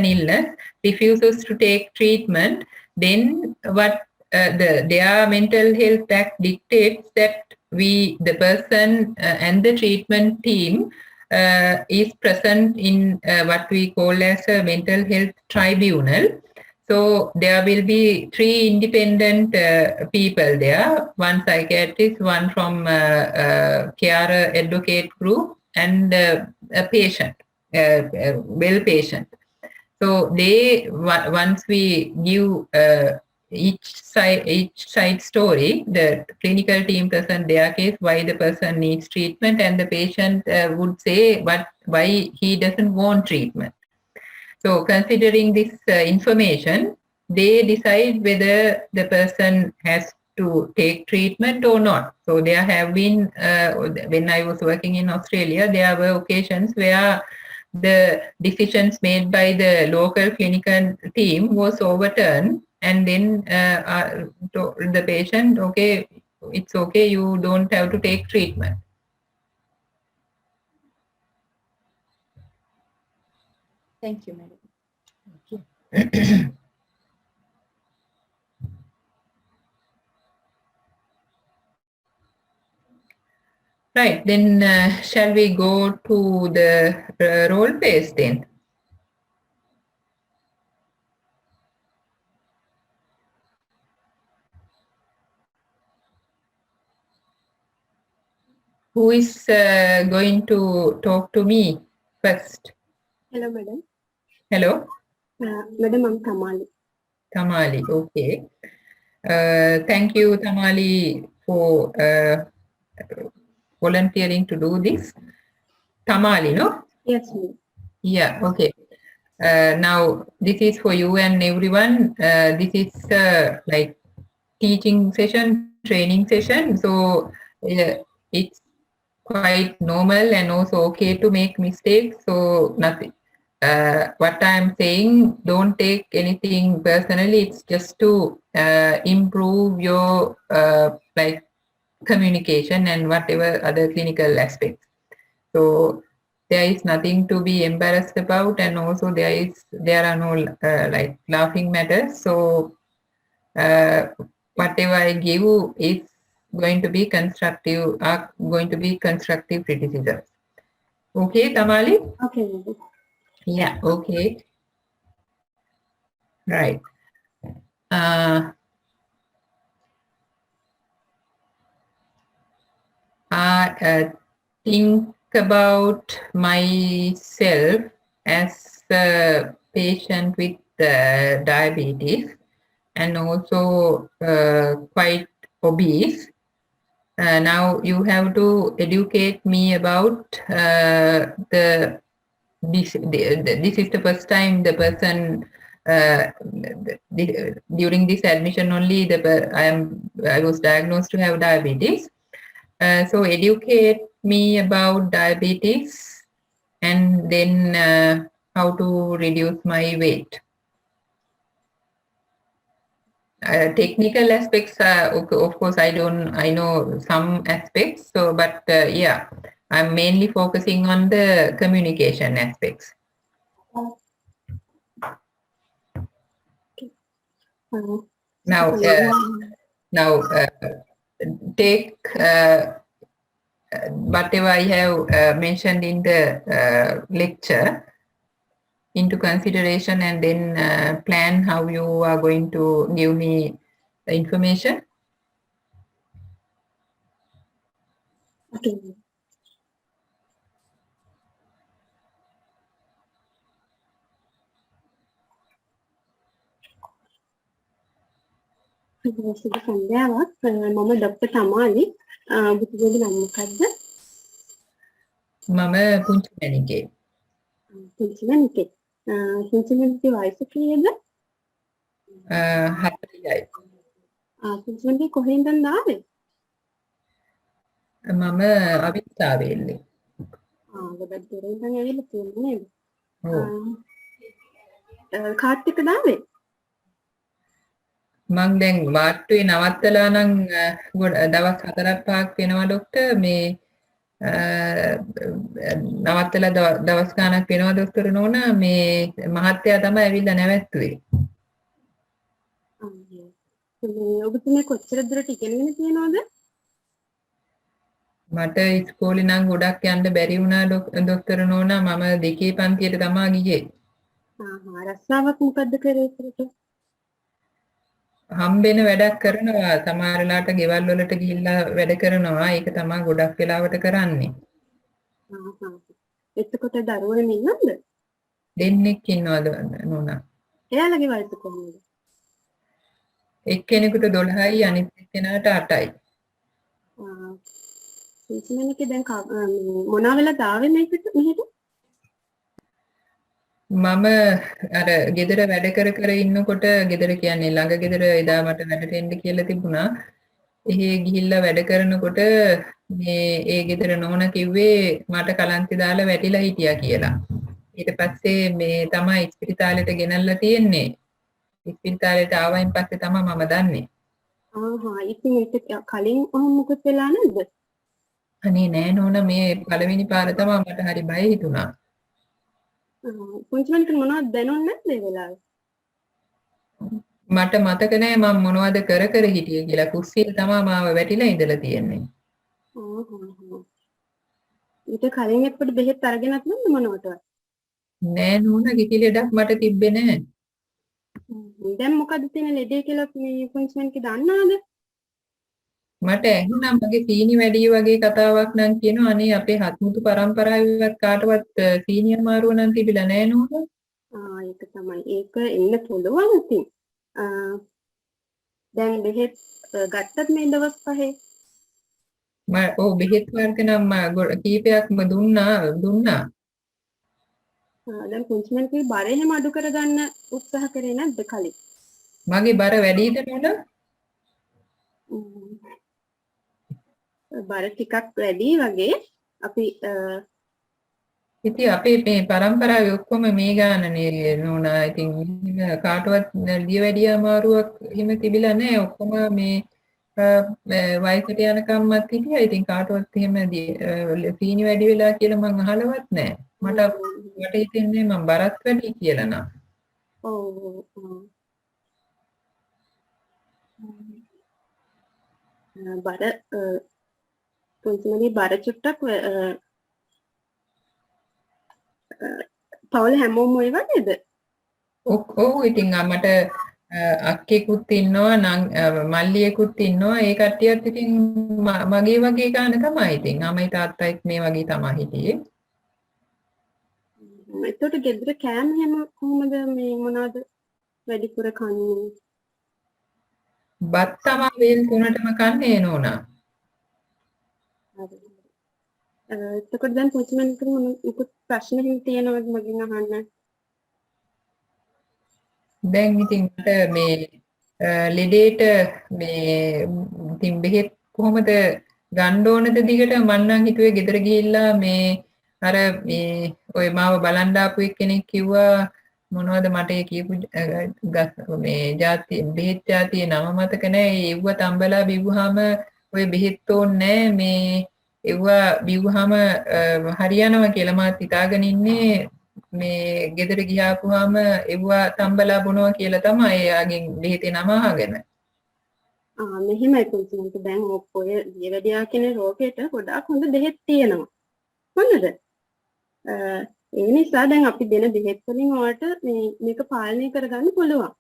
illness, refuses to take treatment, then what their Mental Health Act dictates that the person and the treatment team is present in what we call as a mental health tribunal. So there will be 3 independent people there, one psychiatrist, one from carer advocate group, and a patient, well patient. So once we give each side story, the clinical team present their case, why the person needs treatment, and the patient would say why he doesn't want treatment. So considering this information, they decide whether the person has to take treatment or not. So there have been, when I was working in Australia, there were occasions where the decisions made by the local clinical team was overturned, and then the patient, okay, it's okay, you don't have to take treatment. Thank you, madam. Right, then shall we go to the role plays then? Who is going to talk to me first? Hello, madam. Hello? Madam, I'm Kamali. Tamali, okay. Thank you, Tamali, for volunteering to do this. Tamali, no? Yes, madam. Yeah, okay. Now, this is for you and everyone. This is like teaching session, training session. So it's quite normal and also okay to make mistakes. So nothing. What I'm saying, don't take anything personally. It's just to improve your like communication and whatever other clinical aspects. So there is nothing to be embarrassed about, and also there are no like laughing matters. So whatever I give is going to be constructive, are going to be constructive criticisms. Okay, Tamali? Okay, madam. Yeah, okay. Right. I think about myself as a patient with diabetes and also quite obese. Now you have to educate me about this is the first time the person during this admission only I was diagnosed to have diabetes. So educate me about diabetes and then how to reduce my weight. Technical aspects, of course, I know some aspects. So, but yeah, I'm mainly focusing on the communication aspects. Now, take whatever I have mentioned in the lecture into consideration, and then plan how you are going to give me the information. Okay. සුබ සන්ධ්‍යාවක්. මම doctor තමාලි. ඔබතුමීගේ නම මොකද්ද? මම පුංචි මැණිකේ. පුංචි මැණිකේ. පුංචි මැණිකේ වයස කීයද? 40යි. පුංචි මැණිකේ කොහෙන්ද ආවේ? මම අවිස්සාවේ ඉන්නේ. ගොඩක් දුරින් ඉඳන් ඇවිල්ලා තියෙන්නේ නේද? ඔව්. කාත් එක්කද ආවේ? මං දැන් වාට්ටුවේ නවත්තලා නම් දවස් 4-5ක් වෙනවා ડોක්ටර් මේ නවත්තලා දවස් ගාණක් වෙනවා ડોක්ටර් නෝනා මේ මහත්තයා තමයි ඇවිල්ලා නැවැත්තුවේ. ඔබතුමී කොච්චර දුරට ඉගෙනගෙන තියෙනවද? මට ඉස්කෝලේ නම් ගොඩක් යන්න බැරි වුණා ડોක්ටර් නෝනා මම 2 පන්තියට තමයි ගියේ. රස්සාවක් මොකද්ද කරේ ඒකට? හම්බෙන වැඩක් කරනවා සමහර වෙලාවට ගෙවල් වලට ගිහිල්ලා වැඩ කරනවා ඒක තමයි ගොඩක් වෙලාවට කරන්නේ. එතකොට දරුවෝ ඉන්නවද? දෙන්නෙක් ඉන්නවද නෝනා? එයාලගේ වයස කොහොමද? එක්කෙනෙකුට 12යි අනිත් එක්කෙනාට 8යි. ඉතින්මනික දැන් මොනවා වෙලාද ආවේ මෙහෙට? මම අර ගෙදර වැඩ කර ඉන්නකොට ගෙදර කියන්නේ ළඟ ගෙදර එදා මට වැඩට එන්න කියලා තිබුණා. එහෙ ගිහිල්ලා වැඩ කරනකොට මේ ඒ ගෙදර නෝනා කිව්වේ මට කලන්තේ දාලා වැටිලා හිටියා කියලා. ඊට පස්සේ මේ තමයි ඉස්පිරිතාලෙට ගෙනල්ලා තියෙන්නේ. ඉස්පිරිතාලෙට ආවයින් පස්සේ තමයි මම දන්නේ. ඉතින් ඒක කලින් මොකද වෙලා නැද්ද? අනේ නෑ නෝනා මේ පළවෙනි පාර තමයි මට හරි බය හිතුණා. පුංචි මන්ට මොනවද දැනුන්නේ නැද්ද ඒ වෙලාවේ? මට මතක නෑ මම මොනවද කර හිටියේ කියලා. කුස්සියේ තමයි මාව වැටිලා ඉඳලා තියෙන්නේ. ඊට කලින් එක්කද බෙහෙත් අරගෙනත් නැද්ද මොනවටවත්? නෑ නෝනා කිසි ලෙඩක් මට තිබ්බේ නෑ. දැන් මොකද තියෙන ලෙඩේ කියලා මේ පුංචි මන්ට දන්නවද? මට ඇහුණා මගේ සීනි වැඩි වගේ කතාවක් නම් කියනවා අනේ අපේ හත්මුතු පරම්පරාවේවත් කාටවත් සීනි අමාරුව නම් තිබිලා නෑ නෝනා. ඒක තමයි. ඒක එන්න පුළුවන් ඉතින්. දැන් බෙහෙත් ගත්තත් මේ දවස් පහේ? ඔව් බෙහෙත් වර්ග නම් කීපයක්ම දුන්නා. දැන් පුංචි මන්ගේ බර එහෙම අඩු කරගන්න උත්සාහ කරේ නැද්ද කලින්? මගේ බර වැඩිද නෝනා? බර ටිකක් වැඩි වගේ අපි ඉතින් අපේ මේ පරම්පරාවේ ඔක්කොම මේ ගානනේ නෝනා. ඉතින් කාටවත් දියවැඩිය අමාරුවක් හිම තිබිලා නැහැ. ඔක්කොම මේ වයසට යනකම්මත් හිටියා. ඉතින් කාටවත් එහෙම සීනි වැඩි වෙලා කියලා මං අහලවත් නැහැ. මට හිතෙන්නේ මං බරත් වැඩි කියලා නා. බර පුංචිමගේ බර චුට්ටක් පවුල හැමෝම ඔය වගේද? ඔව් ඉතින් මට අක්කෙකුත් ඉන්නවා මල්ලියෙකුත් ඉන්නවා ඒ කට්ටියත් ඉතින් මගේ වගේ ගාන තමයි ඉතින් අමයි තාත්තයිත් මේ වගේ තමයි හිටියේ. එතකොට ගෙදර කෑම හැම කොහොමද මේ මොනවද වැඩිපුර කන්නේ? බත් තමයි වේල් 3ටම කන්නේ නෝනා. එතකොට දැන් පුංචි මන්ට මොකක් ප්‍රශ්න හිමි තියෙනවද මගෙන් අහන්න? දැන් ඉතින් මට මේ ලෙඩේට මේ ඉතින් බෙහෙත් කොහොමද ගන්න ඕනද දිගට මම නම් හිතුවේ ගෙදර ගිහිල්ලා මේ අර මේ ඔය මාව බලන් ආපු එක්කෙනෙක් කිව්වා මොනවද මට ඒ කියපු මේ ಜಾති බෙහෙත් ಜಾතියේ නම මතක නැහැ ඒව තම්බලා බිව්වහම ඔය බෙහෙත් ඕනේ මේ ඒව බිව්වහම හරියනවා කියලා මාත් හිතාගෙන ඉන්නේ මේ ගෙදර ගියාපුවාම ඒව තම්බලා බොනවා කියලා තමයි එයාගෙන් බෙහෙතේ නම අහගෙන. මෙහෙමයි පුංචි මන්ට දැන් ඔය දියවැඩියා කියන රෝගයට ගොඩාක් හොඳ බෙහෙත් තියෙනවා. හොඳද? ඒ නිසා දැන් අපි දෙන බෙහෙත් වලින් ඔයාලට මේක පාලනය කරගන්න පුළුවන්.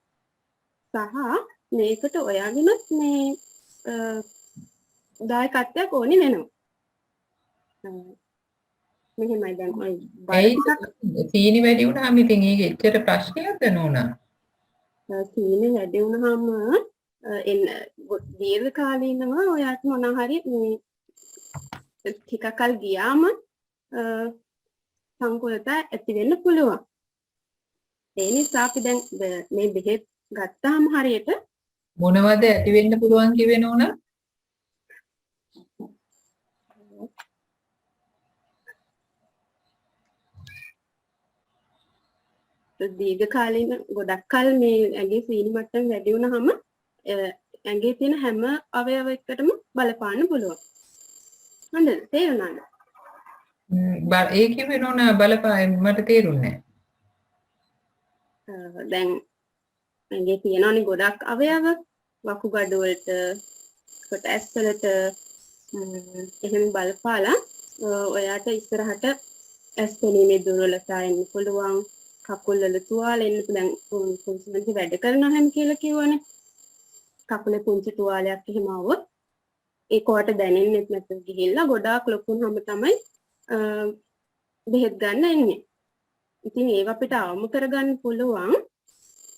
සහ මේකට ඔයාගෙනත් මේ දායකත්වයක් ඕනේ වෙනවා. මෙහෙමයි දැන් ඔය සීනි වැඩි වුණාම ඉතින් ඒක එච්චර ප්‍රශ්නයක්ද නෝනා? සීනි වැඩි වුණාම එන්න දීර්ඝ කාලීනව ඔයාට මොනවා හරි ටිකක් කල් ගියාම සංකෝලතා ඇති වෙන්න පුළුවන්. ඒ නිසා අපි දැන් මේ බෙහෙත් ගත්තාම හරියට මොනවද ඇති වෙන්න පුළුවන් කිවෙන උන? දීර්ඝ කාලීන ගොඩක් කල් මේ ඇඟේ සීනි මට්ටම වැඩි වුණාම ඇඟේ තියෙන හැම අවයවයකටම බලපාන්න පුළුවන්. හරිද? තේරුණාද? ඒ කිවෙන උන බලපාය මට තේරුන්නේ දැන් ඇඟේ තියෙනවනේ ගොඩක් අවයව වකුගඩු වලට කොට ඇස් වලට එහෙම බලපාලා ඔයාට ඉස්සරහට ඇස් පෙනීමේ දුර්වලතා එන්න පුළුවන්. කකුල් වල තුවාල එන්න දැන් පුංචි වැඩ කරනවා හැම කියලා කිව්වනේ. කකුලේ පුංචි තුවාලයක් එහෙම આવොත් ඒ කොට දැනෙන්නේ නැත්නම් ගිහිල්ලා ගොඩාක් ලොකුනම තමයි බෙහෙත් ගන්න එන්නේ. ඉතින් ඒක අපිට අවම කරගන්න පුළුවන්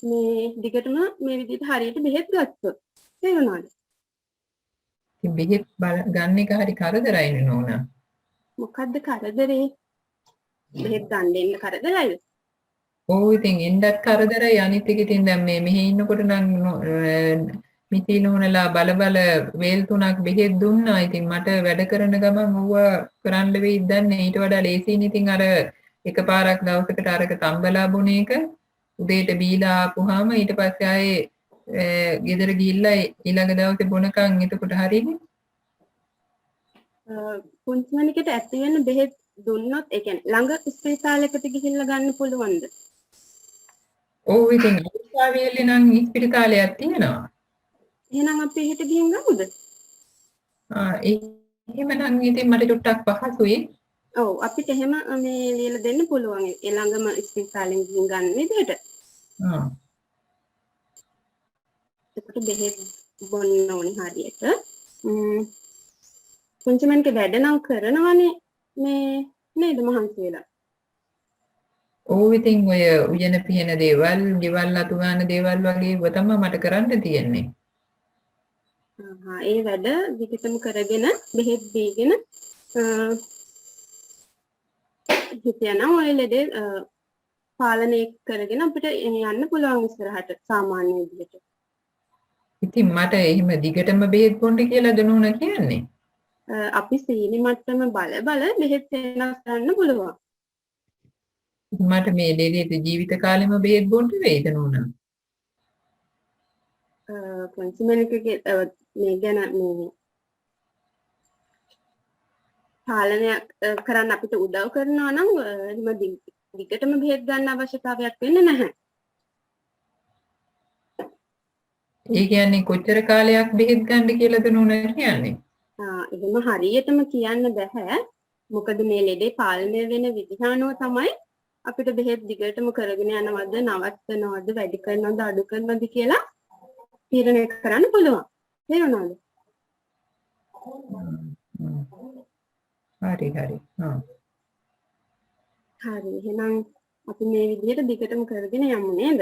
මේ දිගටම මේ විදිහට හරියට බෙහෙත් ගත්තොත්. තේරුණාද? ඉතින් බෙහෙත් ගන්න එක හරි කරදරයි නෝන. මොකද්ද කරදරේ? බෙහෙත් ගන්න දෙන්න කරදරයිද? ඔව් ඉතින් එන්නත් කරදරයි අනිත් එක ඉතින් දැන් මේ මෙහි ඉන්නකොට නම් මිති නෝනලා බල වේල් තුනක් බෙහෙත් දුන්නා. ඉතින් මට වැඩ කරන ගමන් ඌව කරන්න වෙයිද දන්නේ ඊට වඩා ලේසියින් ඉතින් අර එකපාරක් දවසකට අරක තම්බලා බොන එක උදේට බීලා ආපුවාම ඊට පස්සේ ආයේ ගෙදර ගිහිල්ලා ඊළඟ දවසේ බොනකන් එතකොට හරියනේ. පුංචි මණිකට ඇති වෙන බෙහෙත් දුන්නොත් ඒ කියන්නේ ළඟ ස්පිරිතාලයකට ගිහිල්ලා ගන්න පුළුවන්ද? ඔව් ඉතින් ඉස්තාවියලේ නම් ඉස්පිරිතාලයක් තියෙනවා. එහෙනම් අපි එහෙට ගිහින් ගමුද? එහෙමනම් ඉතින් මට චුට්ටක් පහසුයි. ඔව් අපිට එහෙම මේ ලියලා දෙන්න පුළුවන්. ඒ ළඟම ස්පිරිතාලෙන් ගිහින් ගන්න විදිහට. එතකොට බෙහෙත් බොන්න ඕනේ හරියට. පුංචි මණික වැඩ නම් කරනවනේ මේ නේද මහන්සි වෙලා. ඔව් ඉතින් ඔය උයන පියන දේවල්, ගෙවල් අතු ගන්න දේවල් වගේ ඒවා තමයි මට කරන්න තියෙන්නේ. ඒ වැඩ විකටම කරගෙන බෙහෙත් දීගෙන හිතනවා ඔය ලෙඩේ පාලනය කරගෙන අපිට යන්න පුළුවන් ඉස්සරහට සාමාන්‍ය විදිහට. ඉතින් මට එහෙම දිගටම බෙහෙත් බොන්න කියලා දුන්නා කියන්නේ. අපි සීනි මට්ටම බල බෙහෙත් වෙනස් කරන්න පුළුවන්. මට මේ ලෙඩේට ජීවිත කාලෙම බෙහෙත් බොන්න වෙයිද නෝනා? පුංචි මණිකගේ මේ ගැන මේ පාලනය කරන්න අපිට උදව් කරනවා නම් එහෙම දිගටම බෙහෙත් ගන්න අවශ්‍යතාවයක් වෙන්නේ නැහැ. ඒ කියන්නේ කොච්චර කාලයක් බෙහෙත් ගන්න කියලාද නෝනා කියන්නේ? එහෙම හරියටම කියන්න බෑ. මොකද මේ ලෙඩේ පාලනය වෙන විදිහ අනුව තමයි අපිට බෙහෙත් දිගටම කරගෙන යනවද නවත්තනවද වැඩි කරනවද අඩු කරනවද කියලා තීරණය කරන්න පුළුවන්. තේරුණාද? හරි. හරි. එහෙනම් අපි මේ විදිහට දිගටම කරගෙන යමු නේද?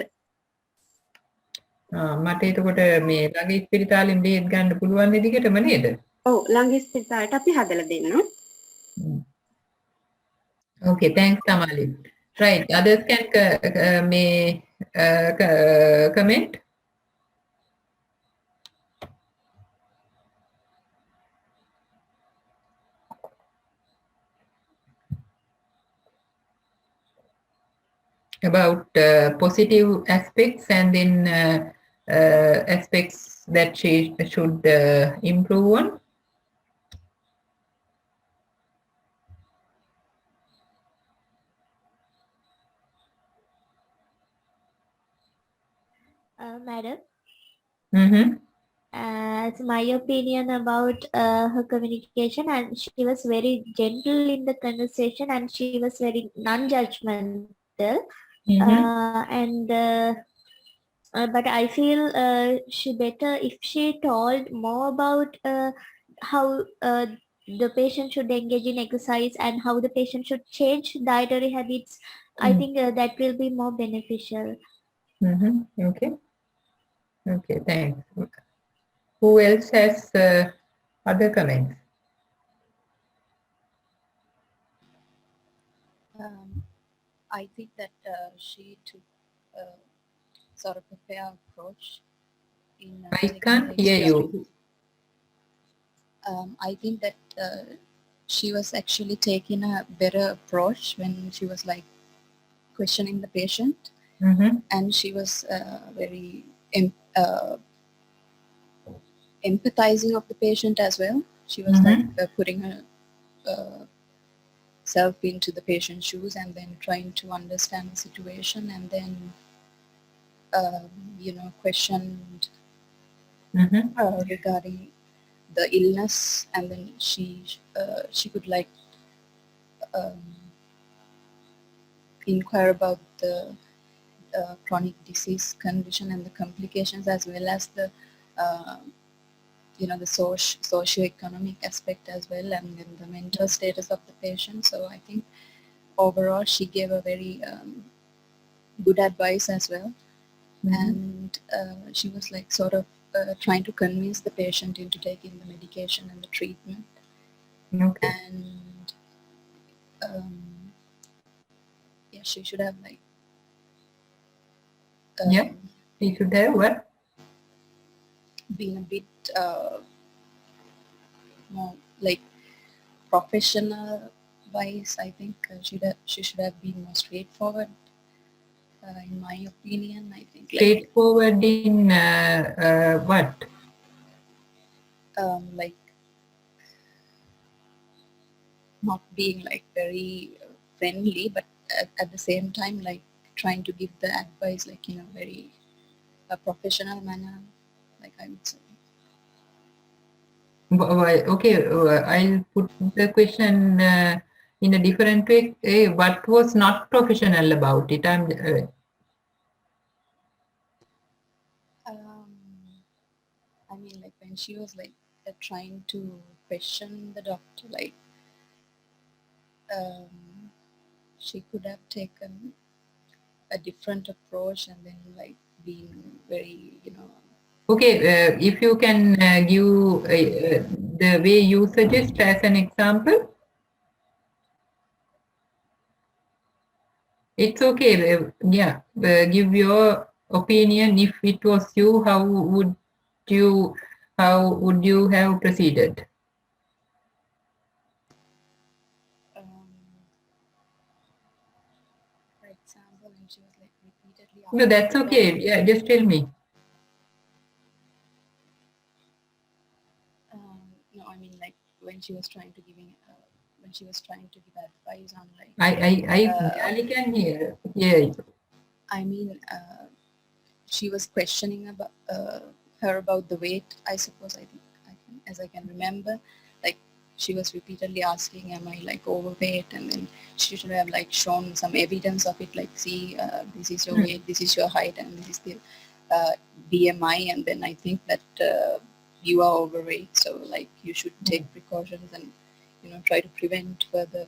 මට එතකොට මේ ළඟ ඉස්පිරිතාලෙන් බෙහෙත් ගන්න පුළුවන් දිගටම නේද? ඔව් ළඟ ඉස්පිරිතාලයට අපි හදලා දෙන්නම්. Okay, thanks Tamali. Right, others can comment. About positive aspects and then aspects that she should improve on. Madam, Mm-hmm. it's my opinion about her communication, and she was very gentle in the conversation, and she was very non-judgmental. Mm-hmm. But I feel she better if she told more about how the patient should engage in exercise and how the patient should change dietary habits. I think that will be more beneficial. Mm-hmm. Okay. Okay, thanks. Who else has other comments? I think that she took sort of a fair approach in I taking can't the hear history. you. I think that she was actually taking a better approach when she was like questioning the patient, and she was very empathizing of the patient as well. She was like putting her self into the patient's shoes and then trying to understand the situation, and then questioned regarding the illness, and then she could like inquire about the chronic disease condition and the complications, as well as the the socio-economic aspect as well, and then the mental status of the patient. So I think overall she gave a very good advice as well, and she was like sort of trying to convince the patient into taking the medication and the treatment. Okay. And yeah, she should have like she should have what? Been a bit more like professional wise. I think she should have been more straightforward. In my opinion, I think Straightforward in what? Like not being like very friendly, but at the same time like trying to give the advice like in a very professional manner, like I would say. Okay, I'll put the question in a different way. What was not professional about it? I mean, like when she was like trying to question the doctor, like she could have taken a different approach and then like being very, Okay, if you can give the way you suggest as an example. It's okay. Yeah, give your opinion. If it was you, how would you have proceeded? For example, when she was like repeatedly No, that's okay. Yeah, just tell me. No, I mean like when she was trying to give advice on like I can hear. Yeah. I mean, she was questioning about her about the weight. I suppose as I can remember, like she was repeatedly asking, "Am I like overweight?" And then she should have like shown some evidence of it, like, "See, this is your weight, this is your height, and this is the BMI." And then I think that you are overweight, so like you should take precautions and try to prevent further.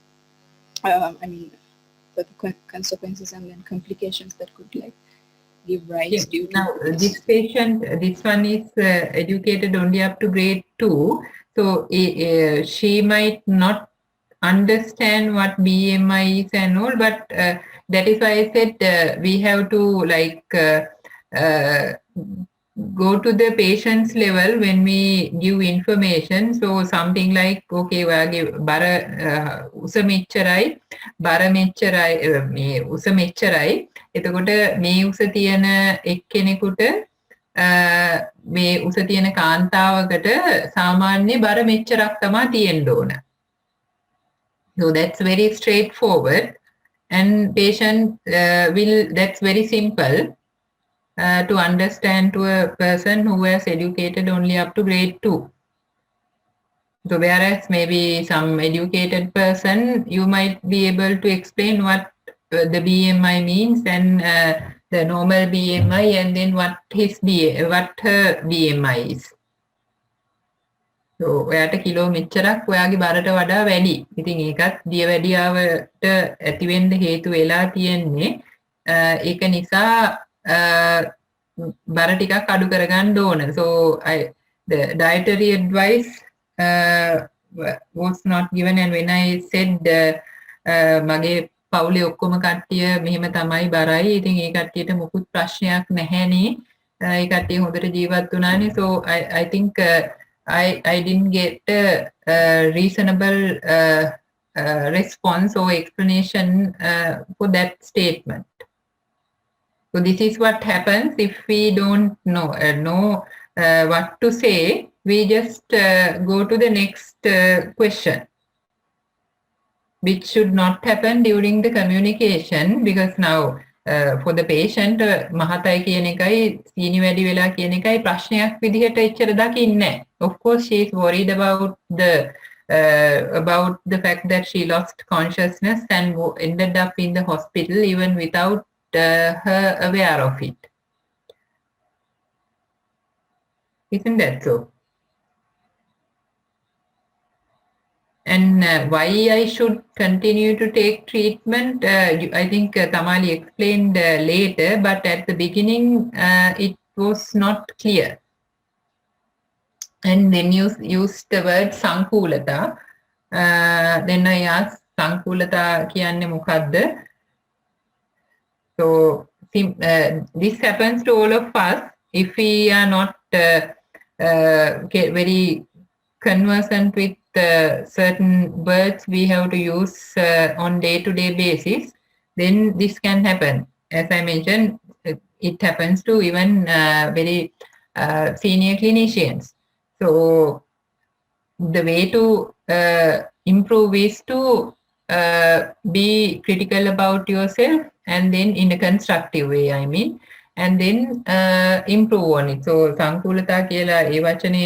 The consequences and then complications that could like give rise due to now this patient, this one is educated only up to grade 2, so she might not understand what BMI is and all, but that is why I said we have to like go to the patient's level when we give information. So something like, okay, bara usa mechcharai, bara mechcharai, me usa mechcharai. එතකොට මේ උස තියෙන එක්කෙනෙකුට මේ උස තියෙන කාන්තාවකට සාමාන්‍ය බර මෙච්චරක් තමයි තියෙන්න ඕන. So that's very straightforward, and patient that's very simple to understand to a person who has educated only up to grade 2. So whereas maybe some educated person, you might be able to explain what the BMI means and the normal BMI, and then what her BMI is. So ඔයාට kilo මෙච්චරක් ඔයාගේ බරට වඩා වැඩි. ඉතින් ඒකත් දියවැඩියාවට ඇති වෙන්න හේතු වෙලා තියෙන්නේ ඒක නිසා බර ටිකක් අඩු කරගන්න ඕන. So the dietary advice was not given, and when I said මගේ පවුලේ ඔක්කොම කට්ටිය මෙහෙම තමයි බරයි, ඉතින් ඒ කට්ටියට මොකුත් ප්‍රශ්නයක් නැහැනේ, ඒ කට්ටිය හොඳට ජීවත් වුණානේ. So I think I didn't get a reasonable response or explanation for that statement. So this is what happens if we don't know what to say. We just go to the next question, which should not happen during the communication, because now for the patient මහතයි කියන එකයි සීනි වැඩි වෙලා කියන එකයි ප්‍රශ්නයක් විදිහට එච්චර දකින්නේ. Of course she is worried about the fact that she lost consciousness and ended up in the hospital even without her aware of it. Isn't that so? And why I should continue to take treatment, I think Tamali explained later, but at the beginning it was not clear. And then you used the word Sankulata. Then I asked Sankulata kiyanne mokadda? So this happens to all of us if we are not very conversant with certain words we have to use on day-to-day basis, then this can happen. As I mentioned, it happens to even very senior clinicians. So the way to improve is to be critical about yourself, and then in a constructive way, I mean, and then improve on it. So සංකූලතා කියලා ඒ වචනේ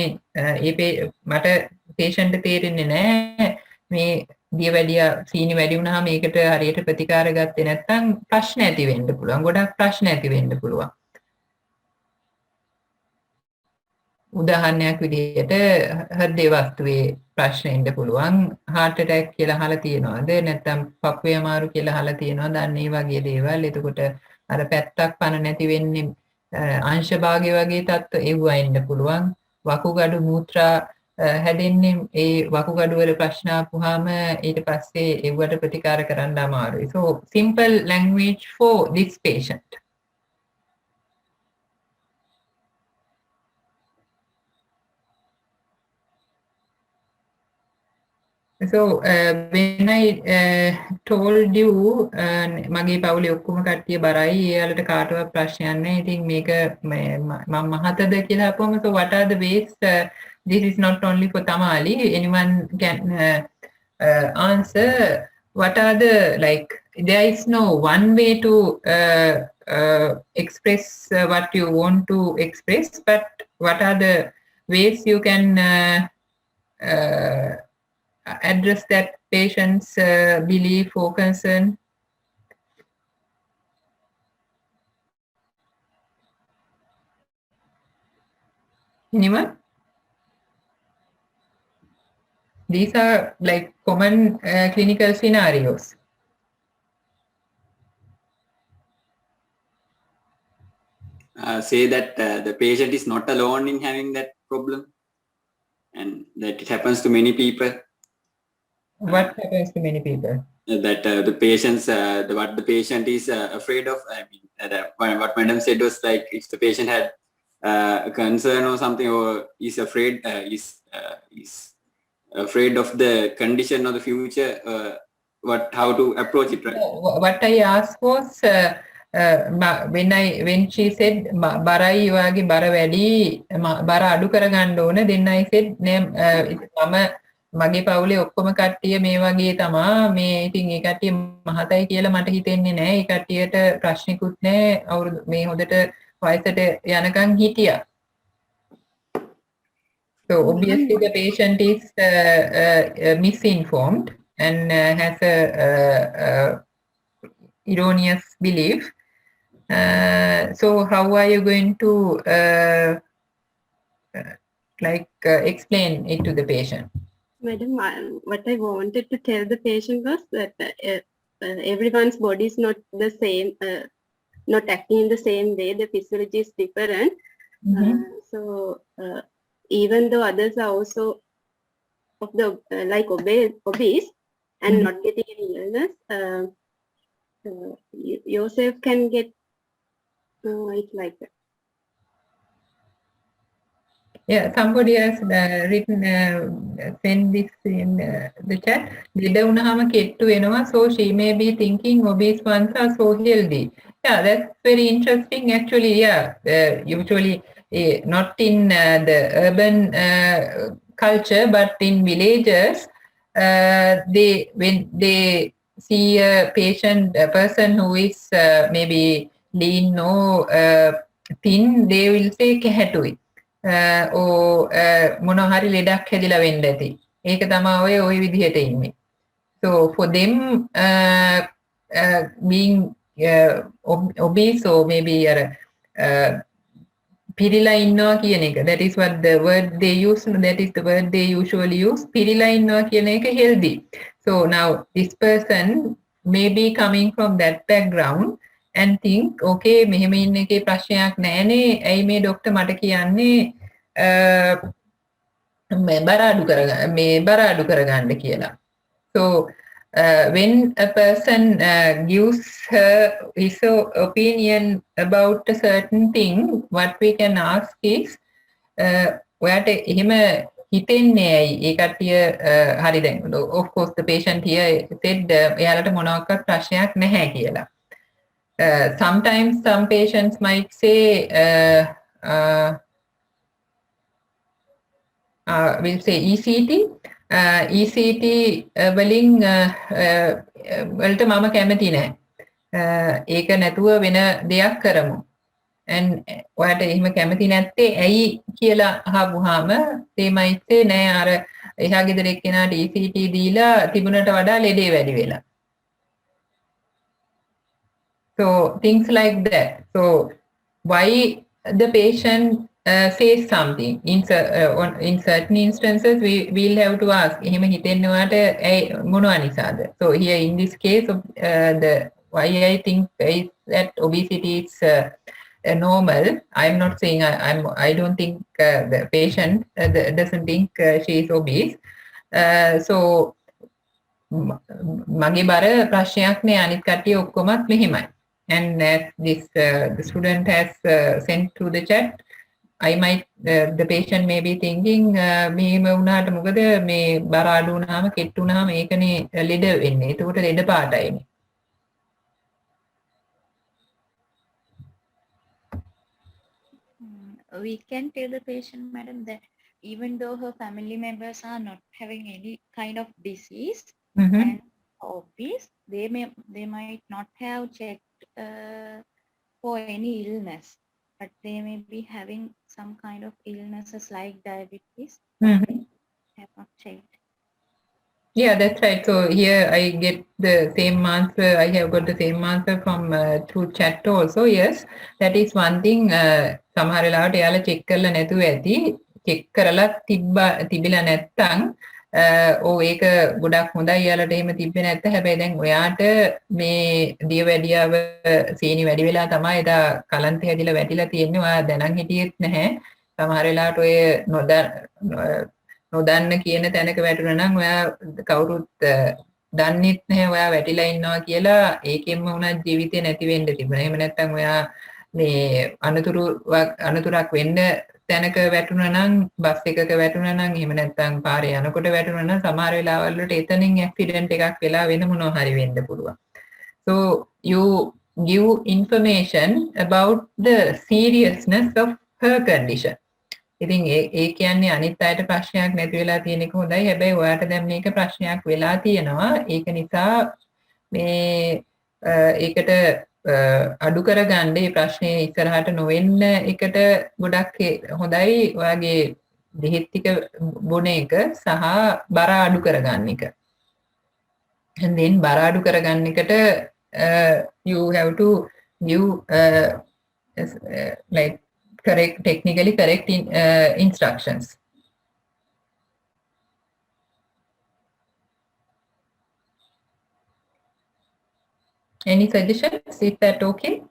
මට patient තේරෙන්නේ නැහැ. මේ දියවැඩියා සීනි වැඩි වුණාම මේකට හරියට ප්‍රතිකාර ගත්තේ නැත්නම් ප්‍රශ්න ඇති වෙන්න පුළුවන්. ගොඩක් ප්‍රශ්න ඇති වෙන්න පුළුවන්. උදාහරණයක් විදිහට හෘද වස්තුවේ ප්‍රශ්න එන්න පුළුවන්. heart attack කියලා අහලා තියෙනවද? නැත්නම් පපුවේ අමාරු කියලා අහලා තියෙනවද? අන්න ඒ වගේ දේවල්. එතකොට අර පැත්තක් පන නැති වෙන්නේ අංශ භාගය වගේ තත්ත්ව එව්වා එන්න පුළුවන්. වකුගඩු මූත්‍රා හැදෙන්නේ ඒ වකුගඩු වල ප්‍රශ්න ආපුවාම ඊට පස්සේ එව්වට ප්‍රතිකාර කරන්න අමාරුයි. So simple language for this patient. So when I told you මගේ පවුලේ ඔක්කොම කට්ටිය බරයි, එයාලට කාටවත් ප්‍රශ්නයක් නැහැ, ඉතින් මේක මම මහතද කියලා අපුවම, so what are the ways, this is not only for Tamali, anyone can answer, what are the, like, there is no one way to express what you want to express, but what are the ways you can address that patient's belief or concern? Anyone? These are like common clinical scenarios. Say that the patient is not alone in having that problem, and that it happens to many people. What happens to many people? That the patients, what the patient is afraid of. I mean, what Madam said was like if the patient had a concern or something, or is afraid, is afraid of the condition or the future. How to approach it, right? What I asked was when she said barai wage bara වැඩි bara අඩු කරගන්න ඕන, then I said මම මගේ පවුලේ ඔක්කොම කට්ටිය මේ වගේ තමා, මේ ඉතින් ඒ කට්ටිය මහතයි කියලා මට හිතෙන්නේ නැහැ, ඒ කට්ටියට ප්‍රශ්නිකුත් නැහැ, අවුරුදු මේ හොඳට වයසට යනකම් හිටියා. So obviously the patient is misinformed and has a erroneous belief. So how are you going to explain it to the patient? Madam, what I wanted to tell the patient was that everyone's body is not the same, not acting in the same way. The physiology is different. Mm-hmm. So even though others are also of the like obese and not getting any illness, yourself can get it like that. Yeah, somebody has written, send this in the chat. ලෙඩ වුණාම කෙට්ටු වෙනවා, so she may be thinking obese ones are so healthy. Yeah, that's very interesting actually. Yeah, usually not in the urban culture, but in villages, when they see a person who is maybe lean or thin, they will say කැහැටුයි. මොනවා හරි ලෙඩක් හැදිලා වෙන්න ඇති. ඒක තමයි ඔය විදිහට ඉන්නේ. So for them being obese or maybe පිරිලා ඉන්නවා කියන එක, that is what the word they use, that is the word they usually use, පිරිලා ඉන්නවා කියන එක healthy. So now this person may be coming from that background and think, okay, මෙහෙම ඉන්න එකේ ප්‍රශ්නයක් නැහැනේ, ඇයි මේ ડોක්ටර් මට කියන්නේ බර අඩු කරගන්න කියලා. So when a person gives his opinion about a certain thing, what we can ask is, ඔයාට එහෙම හිතෙන්නේ ඇයි? ඒ කට්ටිය හරි දැන් of course the patient here said එයාලට මොනවාක්වත් ප්‍රශ්නයක් නැහැ කියලා. Sometimes some patients might say we'll say ECT. ECT වලින් වලට මම කැමති නැහැ. ඒක නැතුව වෙන දෙයක් කරමු. And ඔයාට එහෙම කැමති නැත්තේ ඇයි කියලා අහුවාම they might say නෑ අර එහා ගෙදර එක්කෙනාට ECT දීලා තිබුණට වඩා ලෙඩේ වැඩි වෙලා. So things like that. So why the patient says something in certain instances we'll have to ask එහෙම හිතෙන්නේ ඔයාට මොනවා නිසාද? So here in this case of the why I think is that obesity is normal. I'm not saying I don't think the patient doesn't think she is obese. So මගේ බර ප්‍රශ්නයක් නෑ, අනිත් කට්ටිය ඔක්කොමත් මෙහෙමයි. And as this the student has sent through the chat, I might the patient may be thinking මෙහෙම වුණාට මොකද මේ බර අඩු වුණාම කෙට්ටු වුණාම ඒකනේ ලෙඩ වෙන්නේ. ඒකට ලෙඩ පාටයිනේ. We can tell the patient, madam, that even though her family members are not having any kind of disease and obese, they might not have checked for any illness, but they may be having some kind of illnesses like diabetes. They have not checked. Yeah, that's right. So here I get the same answer. I have got the same answer from through chat also. Yes, that is one thing. සමහර වෙලාවට එයාලා check කරලා නැතුව ඇති. check කරලා තිබිලා නැත්තම් ඒක ගොඩක් හොඳයි එයාලට එහෙම තිබ්බේ නැත්නම් හැබැයි දැන් ඔයාට මේ දියවැඩියාව සීනි වැඩි වෙලා තමයි එදා කලන්තේ හැදිලා වැටිලා තියෙන්නේ. ඔයා දැනන් හිටියෙත් නැහැ. සමහර වෙලාවට ඔය නොදන්න කියන තැනක වැටුණා නම් ඔයා කවුරුත් දන්නෙත් නැහැ ඔයා වැටිලා ඉන්නවා කියලා. ඒකෙන්ම උනත් ජීවිතේ නැති වෙන්න තිබුණා. එහෙම නැත්නම් ඔයා මේ අනතුරක් වෙන්න තැනක වැටුණා නම්, බස් එකක වැටුණා නම්, එහෙම නැත්නම් පාරේ යනකොට වැටුණා නම් සමහර වෙලාවල් වලට එතනින් ඇක්සිඩන්ට් එකක් වෙලා වෙන මොනවා හරි වෙන්න පුළුවන්. So you give information about the seriousness of her condition. ඉතින් ඒ කියන්නේ අනිත් අයට ප්‍රශ්නයක් නැති වෙලා තියෙන එක හොඳයි. හැබැයි ඔයාට දැන් මේක ප්‍රශ්නයක් වෙලා තියෙනවා. ඒක නිසා මේ ඒකට අඩු කරගන්න මේ ප්‍රශ්නේ ඉස්සරහට නොවෙන්න එකට ගොඩක් හොඳයි ඔයාගේ දෙහෙත් ටික බොන එක සහ බර අඩු කරගන්න එක. And then බර අඩු කරගන්න එකට you have to give like technically correct instructions. Any suggestions? Is that okay?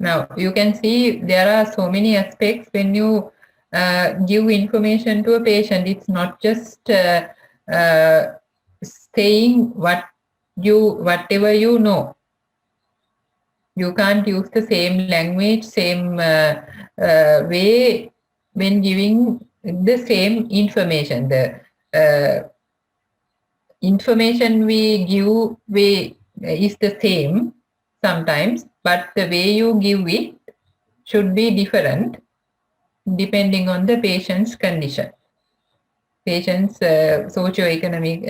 Now you can see there are so many aspects when you give information to a patient. It's not just saying whatever you know. You can't use the same language, same way when giving the same information. The information we give is the same sometimes, but the way you give it should be different depending on the patient's condition, patient's socio-economic,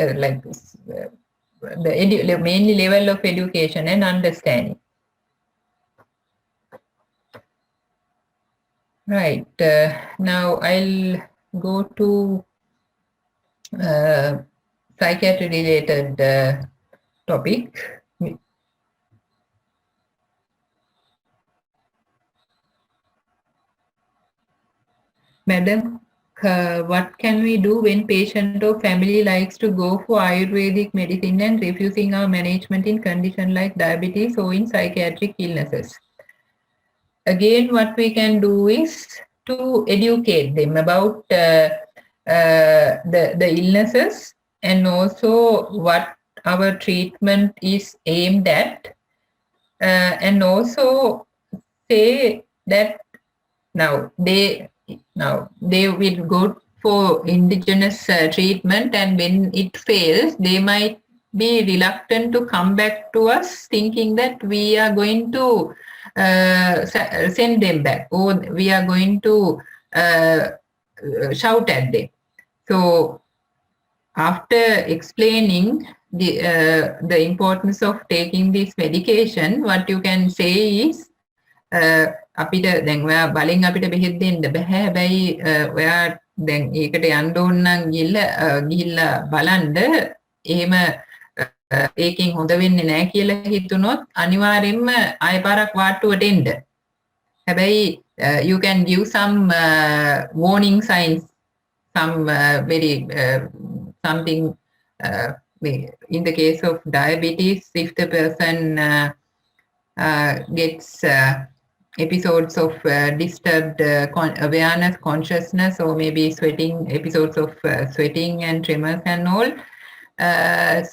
mainly level of education and understanding. Right. Now I'll go to psychiatry related topic. Madam, what can we do when patient or family likes to go for Ayurvedic medicine and refusing our management in condition like diabetes or in psychiatric illnesses? Again, what we can do is to educate them about the illnesses and also what our treatment is aimed at, and also say that now they will go for indigenous treatment, and when it fails they might be reluctant to come back to us thinking that we are going to send them back or we are going to shout at them. So after explaining the importance of taking this medication, what you can say is අපිට දැන් ඔයා බලෙන් අපිට බෙහෙත් දෙන්න බෑ. හැබැයි ඔයා දැන් ඒකට යන්න ඕන නම් ගිහිල්ලා බලන්න එහෙම ඒකෙන් හොඳ වෙන්නේ නැහැ කියලා හිතුනොත් අනිවාර්යෙන්ම ආයෙ පාරක් වාට්ටුවට එන්න. හැබැයි you can give some warning signs, some very something in the case of diabetes, if the person gets episodes of disturbed awareness, consciousness, or maybe episodes of sweating and tremors and all,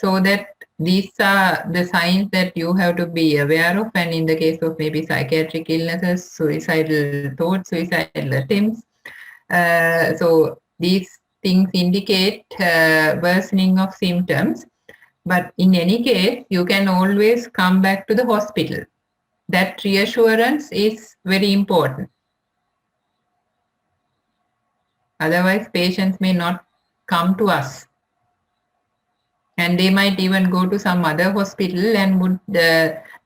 so that these are the signs that you have to be aware of. And in the case of maybe psychiatric illnesses, suicidal thoughts, suicidal attempts, so these things indicate worsening of symptoms. But in any case, you can always come back to the hospital. That reassurance is very important. Otherwise, patients may not come to us. And they might even go to some other hospital and would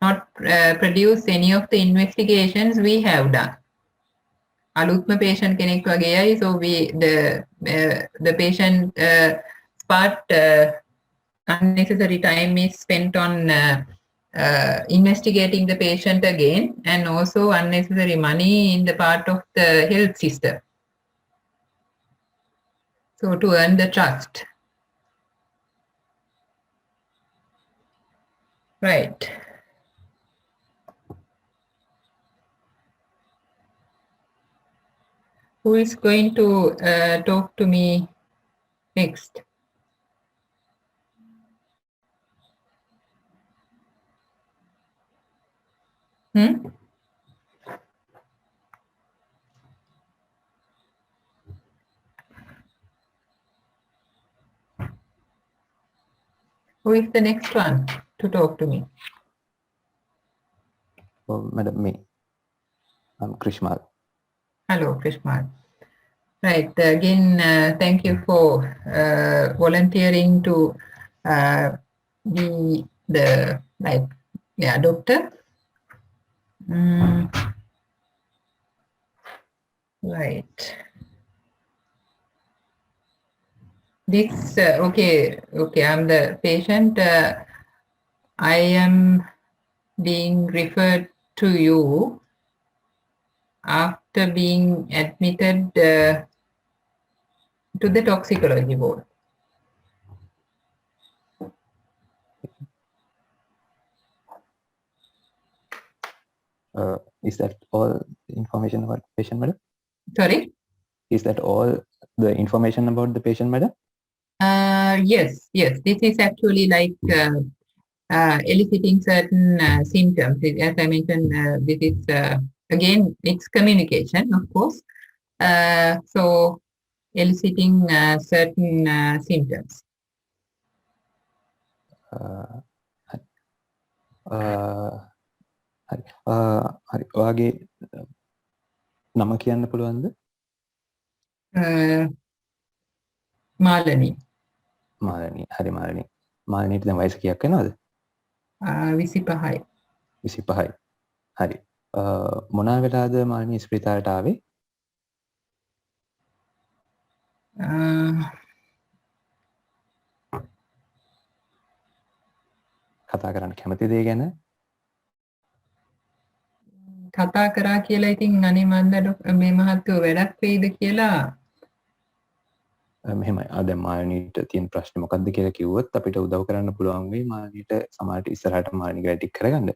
not produce any of the investigations we have done. Alutma patient කෙනෙක් වගේයි, so the patient part unnecessary time is spent on investigating the patient again, and also unnecessary money in the part of the health system. So to earn the trust. Right. Who is going to talk to me next? Who is the next one to talk to me? Oh, Madam, me. I'm Krishmal. Hello, Krishmal. Right. Again, thank you for volunteering to be the doctor. Right. This okay. I'm the patient. I am being referred to you after being admitted to the toxicology ward. Is that all information about the patient, madam? Sorry? Is that all the information about the patient, madam? Yes. This is actually like eliciting certain symptoms. As I mentioned, this is again, it's communication, of course. So eliciting certain symptoms. හරි. හරි. ඔයාගේ නම කියන්න පුළුවන්ද? මාලනී. මාලනී. හරි මාලනී. මාලනීට දැන් වයස කීයක් වෙනවද? 25යි. 25යි. හරි. මොනවා වෙලාද මාලනී ස්පිරිතාලයට ආවේ? කතා කරන්න කැමතිද ඒ ගැන? කතා කරා කියලා ඉතින් අනේ මන්ද මේ මහත්තයෝ වැඩක් වෙයිද කියලා මෙහෙමයි. දැන් මාලනීට තියෙන ප්‍රශ්නේ මොකක්ද කියලා කිව්වොත් අපිට උදව් කරන්න පුළුවන් වෙයි මාලනීට සමහරට ඉස්සරහට මාලනීගේ වැඩ ටික කරගන්න.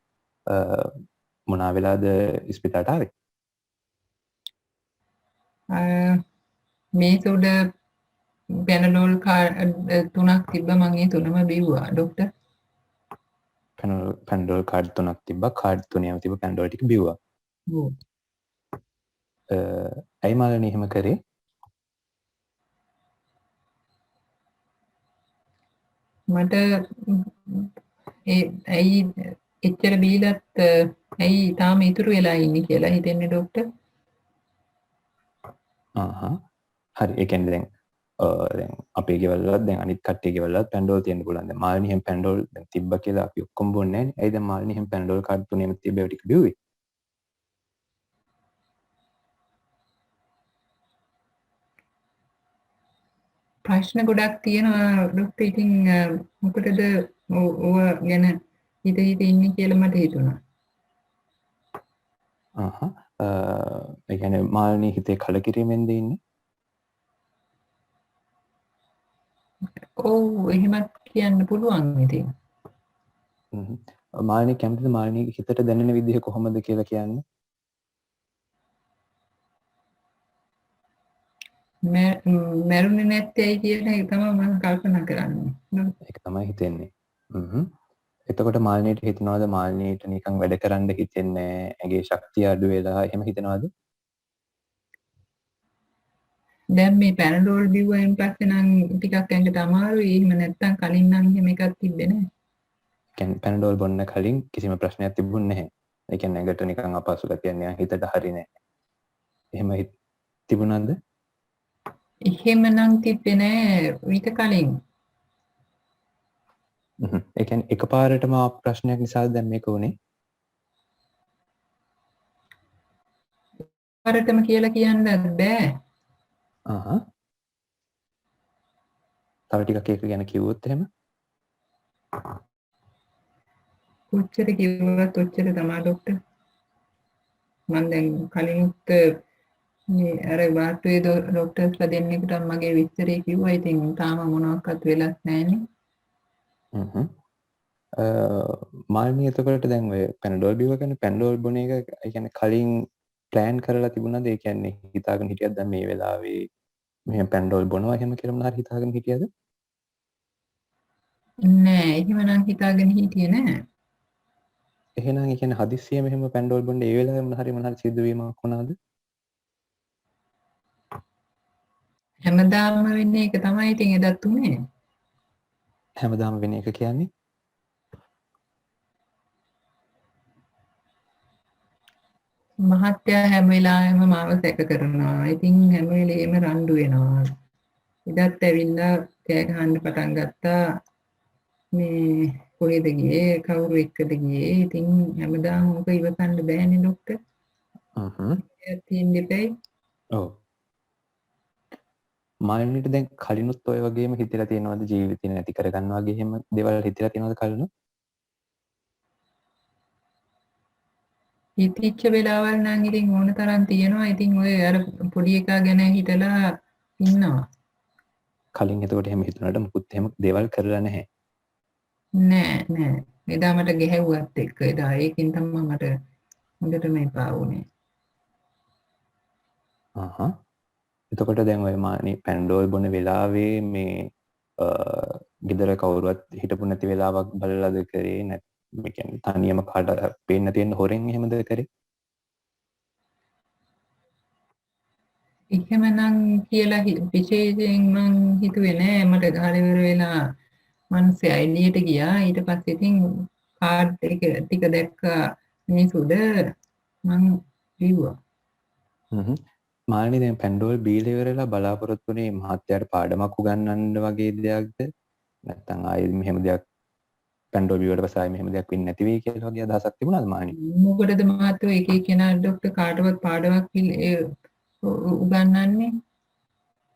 මොනවා වෙලාද ස්පිරිතාලයට ආවේ? මේ සුඩ පැනඩෝල් තුනක් තිබ්බ මං ඒ තුනම බිව්වා ડોක්ටර්. පැනඩෝල් කාඩ් තුනක් තිබ්බා. කාඩ් තුනේම තිබ්බ පැනඩෝල් ටික බිව්වා. ඔව්. ඇයි මාලනී එහෙම කරේ? මට ඇයි එච්චර බීලත් ඇයි තාම ඉතුරු වෙලා ඉන්නේ කියලා හිතෙන්නේ ડોක්ටර්. හරි. ඒ කියන්නේ දැන් අපේ ගෙවල් වලත් දැන් අනිත් කට්ටිය ගෙවල් වලත් පැනඩෝල් තියෙන්න පුළුවන්. දැන් මාළනී හැම පැනඩෝල් දැන් තිබ්බා කියලා අපි ඔක්කොම බොන්නේ නැහැ නේ. ඇයි දැන් මාළනී හැම පැනඩෝල් කාඩ් තුනේම තිබ්බ ඒවා ටික බිව්වේ? ප්‍රශ්න ගොඩක් තියෙනවා ડોක්ටර්. ඉතින් මොකටද ඔව ගැන හිත ඉන්නේ කියලා මට හිතුණා. ඒ කියන්නේ මාළනී හිතේ කලකිරීමෙන්ද ඉන්නේ? ඔව් එහෙමත් කියන්න පුළුවන් ඉතින්. මාළනී කැමතිද මාළනීගේ හිතට දැනෙන විදිහ කොහොමද කියලා කියන්න? මැරුණේ නැත්තේ කියන එක තමයි මම කල්පනා කරන්නේ. ඒක තමයි හිතෙන්නේ. එතකොට මාළනීට හිතනවාද මාළනීට නිකන් වැඩ කරන්න හිතෙන්නේ ඇගේ ශක්තිය අඩු වෙලා එහෙම හිතනවාද? දැන් මේ පැනඩෝල් බිව්වයින් පස්සේ නම් ටිකක් ඇඟට අමාරුයි. එහෙම නැත්තම් කලින් නම් එහෙම එකක් තිබ්බේ නැහැ. කියන්නේ පැනඩෝල් බොන්න කලින් කිසිම ප්‍රශ්නයක් තිබුණේ නැහැ. ඒ කියන්නේ ඇඟට නිකන් අපහසු ගතියක් නෑ හිතට හරි නෑ. එහෙම තිබුණාද? එහෙම නම් තිබ්බේ නැහැ ඊට කලින්. ඒ කියන්නේ එකපාරටම ප්‍රශ්නයක් නිසා දැන් මේක උනේ? එකපාරටම කියලා කියන්න බෑ. තව ටිකක් ඒක ගැන කිව්වොත් එහෙම? කොච්චර කිව්වත් ඔච්චර තමයි ડોක්ටර්. මම දැන් කලිනුත් මේ අර වාට්ටුවේ ડોක්ටර්ස්ලා දෙන්නෙකුට මගේ විස්තරේ කිව්වා. ඉතින් තාම මොනවත් වෙලක් නැහැනේ. මාළනී එතකොට දැන් ඔය පැනඩෝල් බිව්ව කියන්නේ පැනඩෝල් බොන එක ඒ කියන්නේ කලින් ප්ලෑන් කරලා තිබුණාද? ඒ කියන්නේ හිතාගෙන හිටියද දැන් මේ වෙලාවේ මෙහෙම පැනඩෝල් බොනවා එහෙම කියලා මොනවා හිතාගෙන හිටියද? නෑ එහෙම නම් හිතාගෙන හිටියේ නෑ. එහෙනම් ඒ කියන්නේ හදිස්සියෙ මෙහෙම පැනඩෝල් බොන්න ඒ වෙලාවේ මොනවා හරි සිද්ධ වීමක් වුණාද? හැමදාම වෙන්නේ ඒක තමයි ඉතින් එදත් උනේ. හැමදාම වෙන එක කියන්නේ? මහත්තයා හැම වෙලාවෙම මාව සැක කරනවා. ඉතින් හැම වෙලේම රණ්ඩු වෙනවා. එදත් ඇවිල්ලා කෑ ගහන්න පටන් ගත්තා. මේ කොහෙද ගියේ කවුරු එක්කද ගියේ? ඉතින් හැමදාම ඔක ඉවසන්න බෑනේ ડોක්ටර්. තියෙන්න දෙපැයි. ඔව්. මාළනීට දැන් කලිනුත් ඔය වගේම හිතලා තියෙනවද ජීවිතේ නැති කරගන්න වගේ එහෙම දේවල් හිතලා තියෙනවද කලිනුත්? හිතච්ච වෙලාවල් නම් ඉතින් ඕන තරම් තියෙනවා. ඉතින් ඔය අර පොඩි එකා ගැන හිතලා ඉන්නවා. කලින් එතකොට එහෙම හිතුණාට මුකුත් එහෙම දේවල් කරලා නැහැ. නෑ. එදා මට ගැහැව්වත් එක්ක එදා ඒකෙන් තමයි මට හොඳටම එපා වුණේ. එතකොට දැන් ඔය මානේ පැන්ඩෝල් බොන වෙලාවේ මේ ගෙදර කවුරුවත් හිටපු නැති වෙලාවක් බලලාද කරේ නැත්නම් මේ කියන්නේ තනියම කාට පේන්න තියෙන හොරෙන් එහෙමද කරේ? එහෙමනම් කියලා විශේෂයෙන් මං හිතුවේ නෑ. මට හරිවර වෙලා මනුස්සයා එළියට ගියා. ඊට පස්සේ ඉතින් කාඩ් එක ටික දැක්කා මිනිසුද මං ලිව්වා. මාළනී දැන් පැන්ඩෝල් බීලා ඉවරලා බලාපොරොත්තු වෙන්නේ මහත්තයාට පාඩමක් උගන්වන්න වගේ දෙයක්ද? නැත්නම් ආයෙත් මෙහෙම දෙයක් පැන්ඩෝල් බීවට පස්සේ ආයෙ මෙහෙම දෙයක් වෙන්නේ නැති වෙයි කියලා වගේ අදහසක් තිබුණාද මාළනී? මොකටද මහත්තයෝ එක එක්කෙනා ડોක්ටර් කාටවත් පාඩමක් උගන්වන්නේ?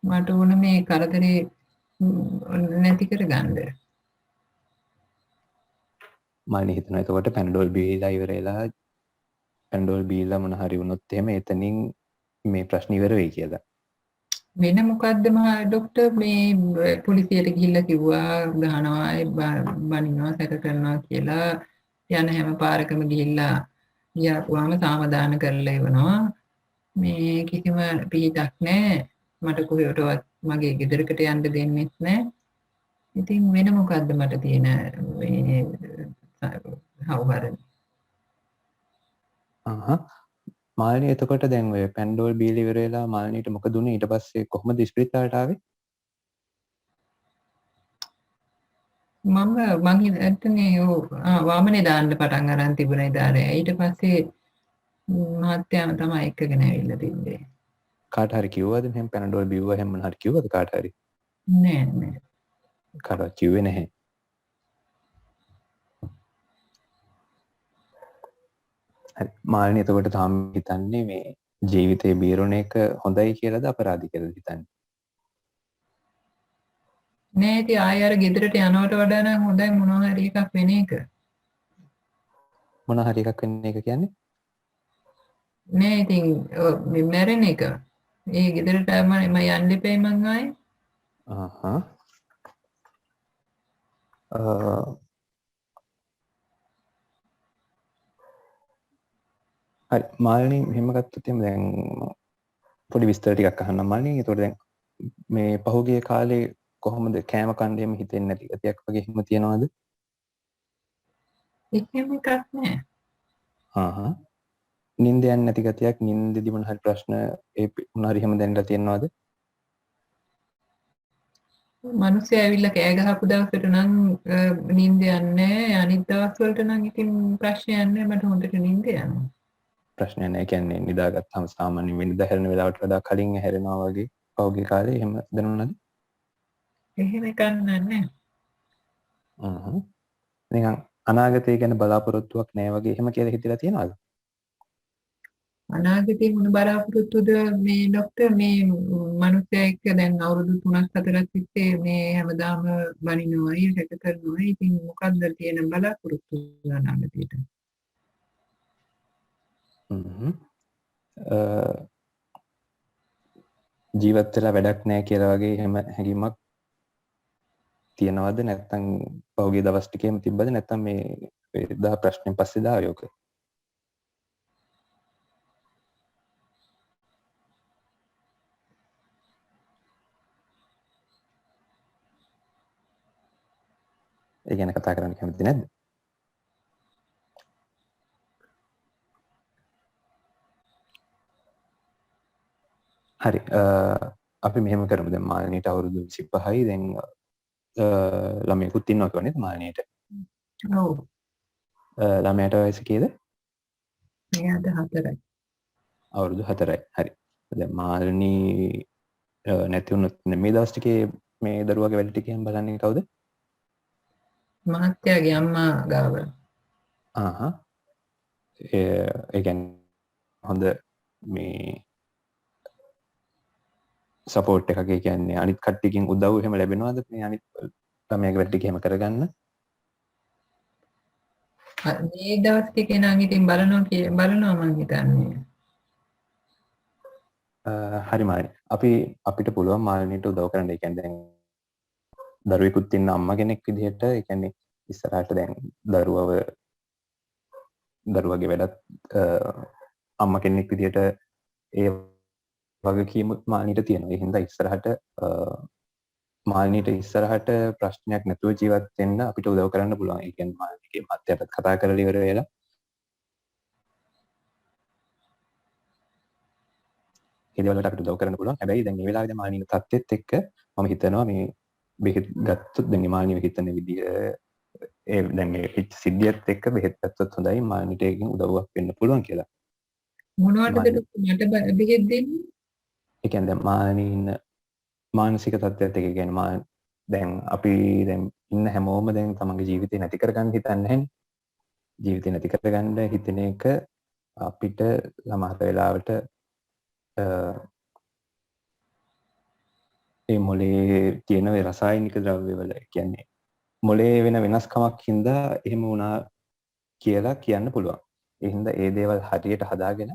මට ඕන මේ කරදරේ නැති කරගන්න. මාළනී හිතනවා එතකොට පැන්ඩෝල් බීලා ඉවරලා පැන්ඩෝල් බීලා මොන හරි වුණොත් එහෙම එතනින් මේ ප්‍රශ්න ඉවර වෙයි කියලා. වෙන මොකද්ද මහා ડોක්ටර් මේ පොලිසියට ගිහිල්ලා කිව්වා ගහනවා බනිනවා සැක කරනවා කියලා යන හැම පාරකම ගිහිල්ලා ගියාපුවාම සමාදාන කරලා එවනවා. මේ කිසිම පිටක් නැහැ. මට කොහෙටවත් මගේ ගෙදරකට යන්න දෙන්නෙත් නැහැ. ඉතින් වෙන මොකද්ද මට තියෙන මේ හවුහරන්නේ? මාළනී එතකොට දැන් ඔය පැන්ඩෝල් බීලා ඉවර වෙලා මාළනීට මොකද උනේ ඊට පස්සේ කොහොමද ස්පිරිතාලට ආවේ? මං හිතන්නේ වාමනේ දාන්න පටන් අරන් තිබුණා ඉදාරේ. ඊට පස්සේ මහත්තයාම තමයි එක්කගෙන ඇවිල්ලා තිබ්බේ. කාට හරි කිව්වද මෙහෙම පැනඩෝල් බිව්වා එහෙම මොන හරි කිව්වද කාට හරි? නෑ. කාටවත් කිව්වේ නැහැ. හරි. මාළනී එතකොට තාම හිතන්නේ මේ ජීවිතේ බීරණ එක හොඳයි කියලාද අපරාධි කියලාද හිතන්නේ? නෑ ඉතින් ආයෙ අර ගෙදරට යනවට වඩා නම් හොඳයි මොනවා හරි එකක් වෙන එක. මොන හරි එකක් වෙන එක කියන්නේ? නෑ ඉතින් මේ මැරෙන එක. ඒ ගෙදරට මම යන්න එපේ මං ආයේ. හරි මාළනී මෙහෙම ගත්තොත් එහෙම දැන් පොඩි විස්තර ටිකක් අහන්නම් මාළනී. ඒතකොට දැන් මේ පහුගිය කාලේ කොහොමද කෑම කණ්ඩේම හිතෙන්නේ නැති ගතියක් වගේ එහෙම තියනවද? එහෙම එකක් නෑ. නිින්ද යන්නේ නැති ගතියක් නිින්දෙදි මොන හරි ප්‍රශ්න ඒ මොන හරි එහෙම දැනලා තියෙනවද? මිනිස්සු ඇවිල්ලා කෑ ගහපු දවසට නම් නිින්ද යන්නේ නෑ. අනිත් දවස් වලට නම් ඉතින් ප්‍රශ්නයක් නෑ. මට හොඳට නිින්ද යනවා. ප්‍රශ්නයක් නෑ කියන්නේ නිදාගත්තාම සාමාන්‍ය වෙනදා හැරෙන වෙලාවට වඩා කලින් හැරෙනවා වගේ පහුගිය කාලේ එහෙම දැනුණාද? එහෙම එකක් නෑ. නිකන් අනාගතය ගැන බලාපොරොත්තුවක් නෑ වගේ එහෙම කියලා හිතලා තියෙනවද? අනාගතේ මොන බලාපොරොත්තුද මේ ડોක්ටර් මේ මිනිස්සයා එක්ක දැන් අවුරුදු 3ක් 4ක් තිස්සේ මේ හැමදාම බනිනවයි රැක කරනවයි. ඉතින් මොකද්ද තියෙන බලාපොරොත්තු අනාගතේට? ජීවත් වෙලා වැඩක් නෑ කියලා වගේ එහෙම හැඟීමක් තියෙනවද? නැත්නම් පහුගිය දවස් ටිකේම තිබ්බද? නැත්නම් මේ දා ප්‍රශ්නෙන් පස්සේ දායෝක? ඒ ගැන කතා කරන්න කැමති නැද්ද? හරි අපි මෙහෙම කරමු. දැන් මාළනීට අවුරුදු 25යි. දැන් ළමයෙකුත් ඉන්නවා කියන්නේ මාළනීට. ඔව්. ළමයාට වයස කීයද? එයාට 4යි. අවුරුදු 4යි. හරි. දැන් මාළනී නැති වුණොත් මේ දවස් ටිකේ මේ දරුවාගේ වැඩ ටිකෙන් බලන්නේ කවුද? මහත්තයාගේ අම්මා ගාව. ඒ කියන්නේ හොඳ මේ සපෝට් එකක්. ඒ කියන්නේ අනිත් කට්ටියකින් උදව් එහෙම ලැබෙනවද මේ අනිත් ළමයාගේ වැඩ ටික එහෙම කරගන්න? මේ දවස් ටිකේ නම් ඉතින් බලනවා මං හිතන්නේ. හරි මාළනී. අපිට පුළුවන් මාළනීට උදව් කරන්න. ඒ කියන්නේ දැන් දරුවෙකුත් ඉන්න අම්මා කෙනෙක් විදිහට ඒ කියන්නේ ඉස්සරහට දැන් දරුවව දරුවගේ වැඩත් අම්ම කෙනෙක් විදිහට ඒ වගකීමුත් මානීට තියෙනවා. ඒ හින්දා ඉස්සරහට මානීට ඉස්සරහට ප්‍රශ්නයක් නැතුව ජීවත් වෙන්න අපිට උදව් කරන්න පුළුවන්. ඒ කියන්නේ මානීගේ මහත්තයාට කතා කරලා ඉවර වෙලා ඒ දේවල්වලට අපිට උදව් කරන්න පුළුවන්. හැබැයි දැන් මේ වෙලාවේ දැන් මානීගේ තත්ත්වෙත් එක්ක මම හිතනවා මේ බෙහෙත් ගත්තොත් දැන් මේ මානීව හිතන විදිය ඒ දැන් මේ සිද්ධියත් එක්ක බෙහෙත් ගත්තොත් හොඳයි මානීට ඒකෙන් උදව්වක් වෙන්න පුළුවන් කියලා. මොනවටද මට බෙහෙත් දෙන්නේ? ඒ කියන්නේ දැන් මානී ඉන්න මානසික තත්ත්වයත් එක්ක කියන්නේ දැන් අපි දැන් ඉන්න හැමෝම දැන් තමන්ගේ ජීවිතේ නැති කරගන්න හිතන්නේ නැහැනේ. ජීවිතේ නැති කරගන්න හිතන එක අපිට සමහර වෙලාවට ඒ මොලේ තියෙන රසායනික ද්‍රව්‍ය වල කියන්නේ මොලේ වෙන වෙනස්කමක් හින්දා එහෙම වුණා කියලා කියන්න පුළුවන්. ඒ හින්දා ඒ දේවල් හරියට හදාගෙන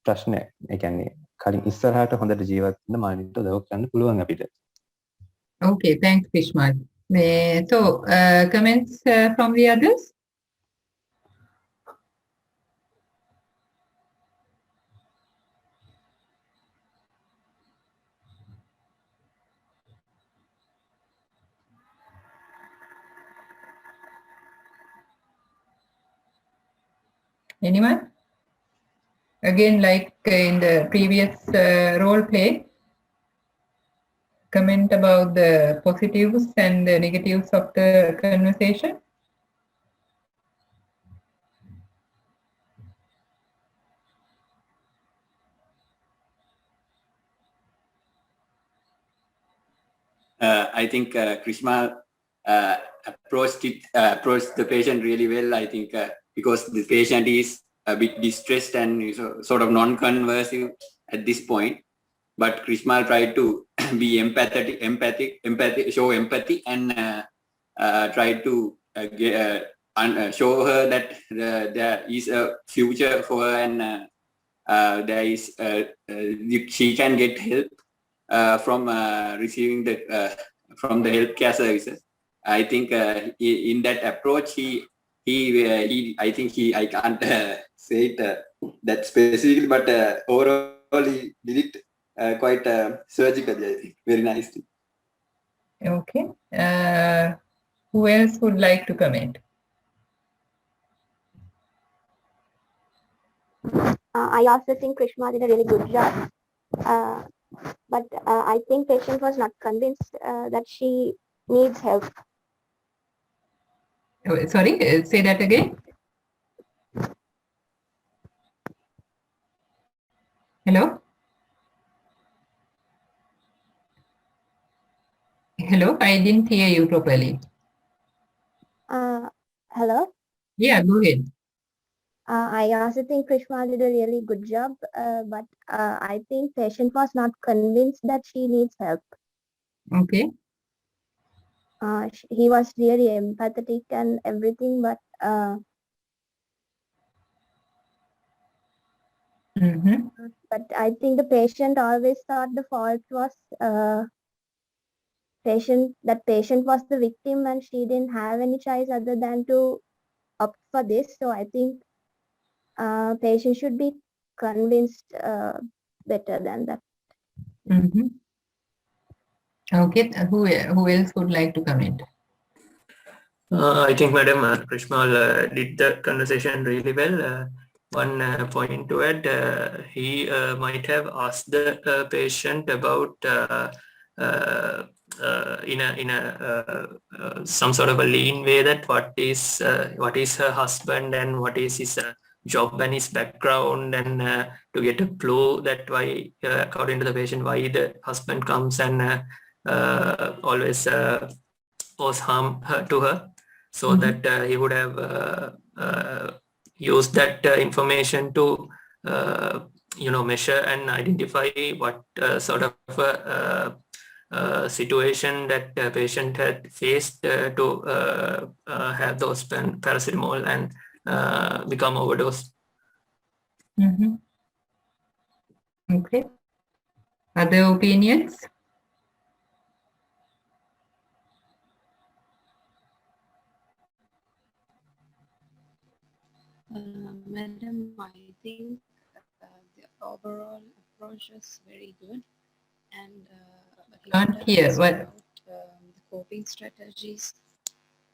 ප්‍රශ්න ඒ කියන්නේ කලින් ඉස්සරහට හොඳට ජීවත් වෙන්න මානසික උදව් කරන්න පුළුවන් අපිට. Okay, thanks, Fishmal. So, comments from the others? Anyone? Again, like in the previous role play, comment about the positives and the negatives of the conversation. I think Krishma approached the patient really well. I think because the patient is a bit distressed and is sort of non-conversive at this point, but Krishma tried to be empathic, show empathy, and try to show her that there is a future for her, and there is she can get help from receiving from the healthcare services. I think in that approach, I think I can't say it that specifically, but overall he did it quite surgically, I think, very nicely. Okay. Who else would like to comment? I also think Krishma did a really good job. But I think patient was not convinced that she needs help. Oh, sorry, say that again. Hello? Hello, I didn't hear you properly. Hello? Yeah, go ahead. I also think Krishma did a really good job, but I think patient was not convinced that she needs help. Okay. He was really empathetic and everything, but but I think the patient always thought the fault was patient was the victim and she didn't have any choice other than to opt for this. So I think patient should be convinced better than that. Okay, who else would like to comment? I think Madam Krishmal did the conversation really well. One point to add, he might have asked the patient about in a some sort of a lean way that what is her husband and what is his job and his background, and to get a clue that why according to the patient why the husband comes and always cause harm to her, so that he would have used that information to measure and identify what sort of situation that the patient had faced to have those paracetamol and become overdosed. Okay. Other opinions? Madam, I think the overall approach was very good, and he Can't would have hear. asked What? about the coping strategies.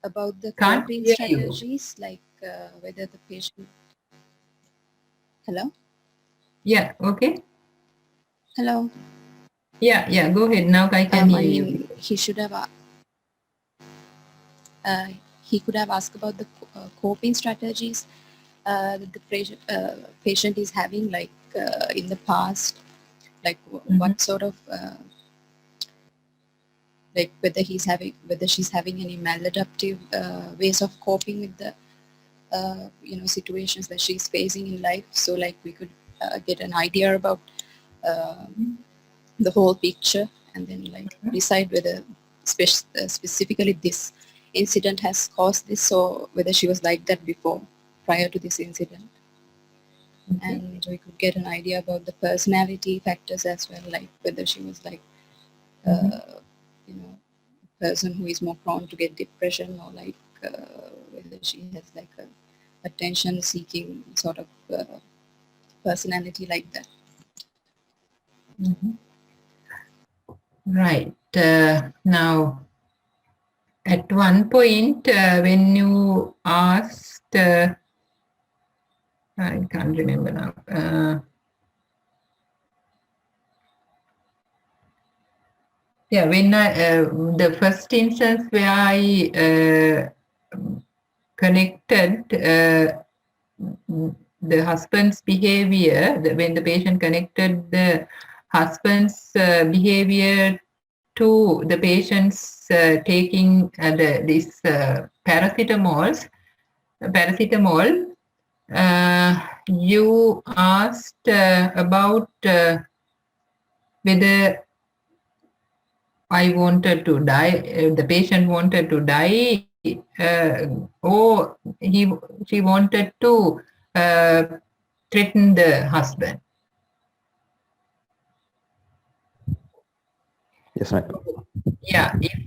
About the Can't coping hear you. strategies, like whether the patient. Hello. Yeah. Okay. Hello. Yeah. Yeah. Go ahead. Now I can hear I you. mean, he should have. He could have asked about the coping strategies that the patient is having, like in the past, like what sort of like whether she's having any maladaptive ways of coping with the situations that she's facing in life. So like we could get an idea about the whole picture, and then like decide whether specifically this incident has caused this, or whether she was like that before, prior to this incident. And we could get an idea about the personality factors as well, like whether she was like person who is more prone to get depression, or like whether she has like a attention seeking sort of personality like that. Right. Now, at one point, when you asked, I can't remember now. Yeah, when the first instance where I connected the husband's behavior, when the patient connected the husband's behavior to the patient's taking this paracetamol, you asked about whether I wanted to die, the patient wanted to die, or she wanted to threaten the husband. Yes, madam. Yeah, if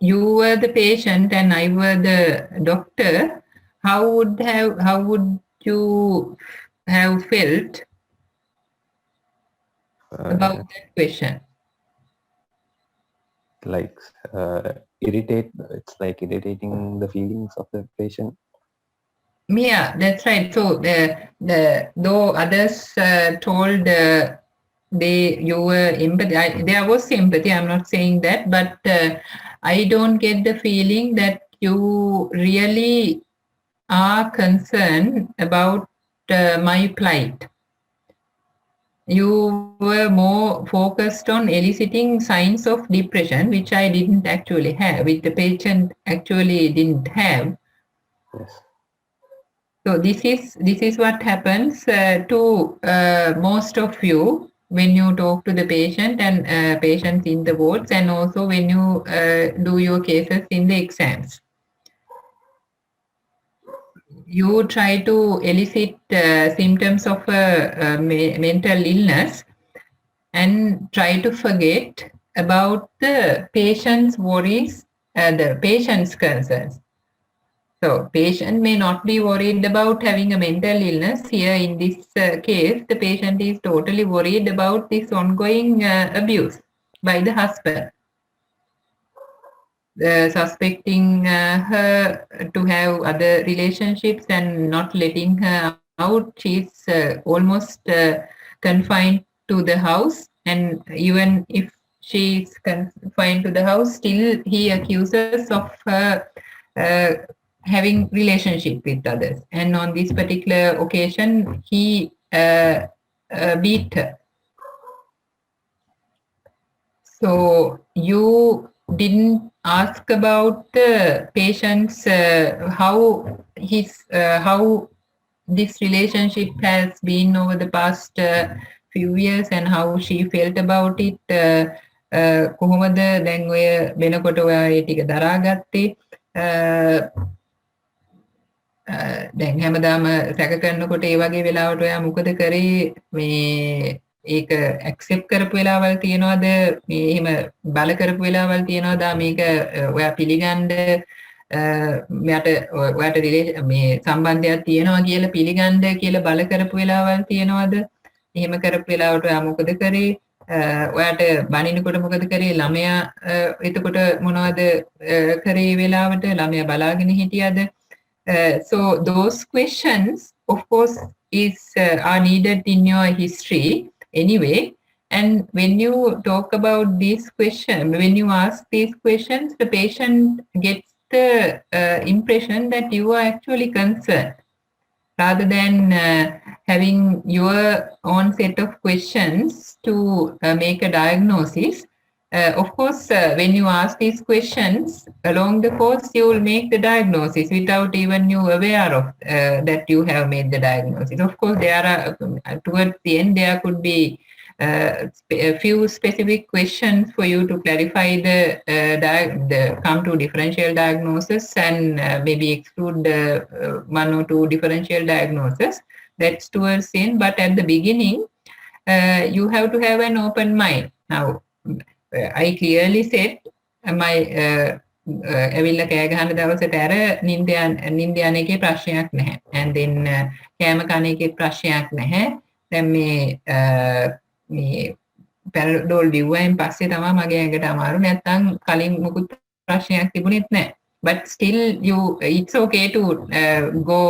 you were the patient and I were the doctor, how would you have felt about that question? Like it's like irritating the feelings of the patient. Yeah, that's right. So though others told you were empathy, there was sympathy. I'm not saying that, but I don't get the feeling that you really are concerned about my plight. You were more focused on eliciting signs of depression, which I didn't actually have, which the patient actually didn't have. Yes. So this is what happens to most of you when you talk to the patient and patients in the wards, and also when you do your cases in the exams. You try to elicit symptoms of mental illness and try to forget about the patient's worries and the patient's concerns. So patient may not be worried about having a mental illness. Here in this case, the patient is totally worried about this ongoing abuse by the husband. Suspecting her to have other relationships and not letting her out. She's almost confined to the house, and even if she's confined to the house, still he accuses of her having relationship with others. And on this particular occasion, he beat her. So you didn't ask about the patient's how this relationship has been over the past few years and how she felt about it. කොහොමද දැන් ඔය වෙනකොට ඔයා ඒ ටික දරාගත්තේ? දැන් හැමදාම සැක කරනකොට ඒ වගේ වෙලාවට ඔයා මොකද කරේ? මේ ඒක ඇක්සෙප්ට් කරපු වෙලාවල් තියනවාද? මේ එහෙම බල කරපු වෙලාවල් තියනවාද? මේක ඔයා පිළිගන්න මෙයාට ඔයාට මේ සම්බන්ධයක් තියෙනවා කියලා පිළිගන්න කියලා බල කරපු වෙලාවල් තියෙනවද? එහෙම කරපු වෙලාවට ඔයා මොකද කරේ? ඔයාට බනිනකොට මොකද කරේ? ළමයා එතකොට මොනවද කරේ වෙලාවට? ළමයා බලාගෙන හිටියද? So those questions of course are needed in your history anyway. And when you talk about these questions, when you ask these questions, the patient gets the impression that you are actually concerned rather than having your own set of questions to make a diagnosis. Of course, when you ask these questions along the course, you will make the diagnosis without even you aware of that you have made the diagnosis. Of course, there are towards the end there could be a few specific questions for you to clarify the come to differential diagnosis and maybe exclude one or two differential diagnoses. That's towards the end, but at the beginning, you have to have an open mind. Now, I clearly said my ඇවිල්ලා කෑ ගහන දවසට අර නිින්ද යන එකේ ප්‍රශ්නයක් නැහැ. And then කෑම කන එකේ ප්‍රශ්නයක් නැහැ. දැන් මේ පැරඩෝල් දිව්වයින් පස්සේ තමයි මගේ ඇඟට අමාරු. නැත්තම් කලින් මුකුත් ප්‍රශ්නයක් තිබුණෙත් නැහැ. But still, it's okay to go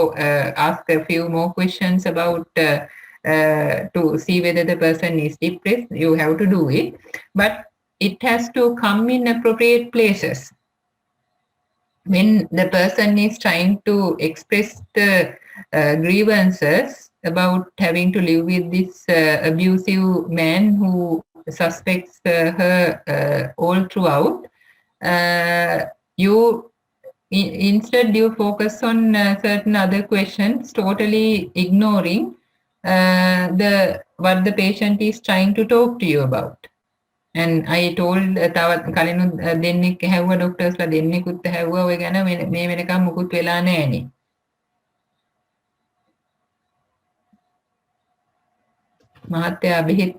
ask a few more questions about to see whether the person is depressed. You have to do it, but it has to come in appropriate places. When the person is trying to express the grievances about having to live with this abusive man who suspects her all throughout, instead you focus on certain other questions, totally ignoring what the patient is trying to talk to you about. And I told තවත් කලින් දෙන්නෙක් ඇහුවා ඩොක්ටර්ස්ලා දෙන්නෙකුත් ඇහුවා ඔය ගැන මේ වෙනකම් මුකුත් වෙලා නැහැනේ. මහත්තයා බෙහෙත්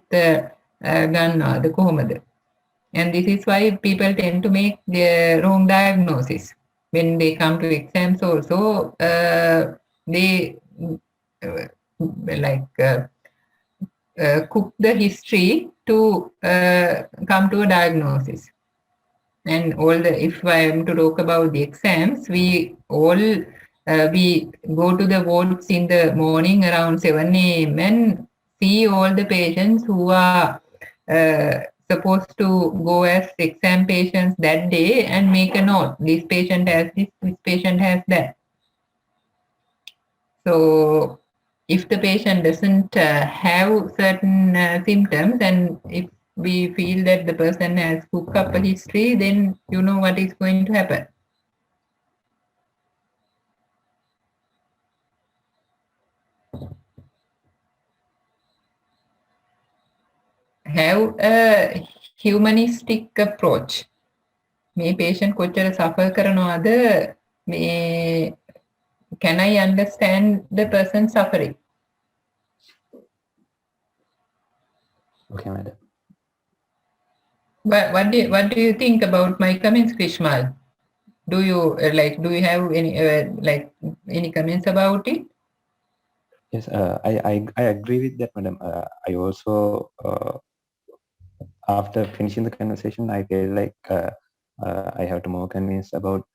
ගන්නවද කොහොමද? And this is why people tend to make the wrong diagnosis. When they come to exams also, they cook the history to come to a diagnosis. And if I am to talk about the exams, we go to the wards in the morning around 7 a.m. and see all the patients who are supposed to go as exam patients that day and make a note. This patient has this patient has that. So if the patient doesn't have certain symptoms, and if we feel that the person has cooked up a history, then you know what is going to happen. Have a humanistic approach. මේ patient කොච්චර suffer කරනවද? Can I understand the person suffering? Okay, madam. But what do you think about my comments, Krishmal? Do you have any comments about it? Yes, I agree with that, madam. I also after finishing the conversation, I feel like I have to more convince about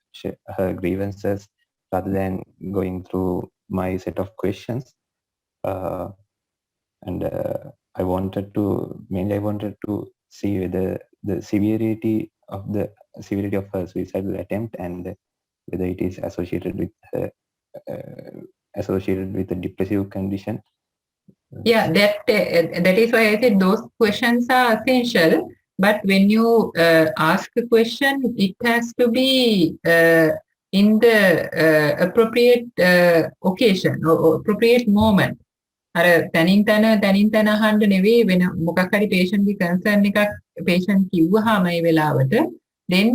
her grievances rather than going through my set of questions. And I wanted to see whether the severity of her suicidal attempt and whether it is associated with a depressive condition. Yeah, that is why I said those questions are essential. But when you ask a question, it has to be in the appropriate occasion or appropriate moment. අර තනින් තන අහන්න නෙවෙයි වෙන මොකක් හරි patient ගේ concern එකක් patient කිව්වහම ඒ වෙලාවට then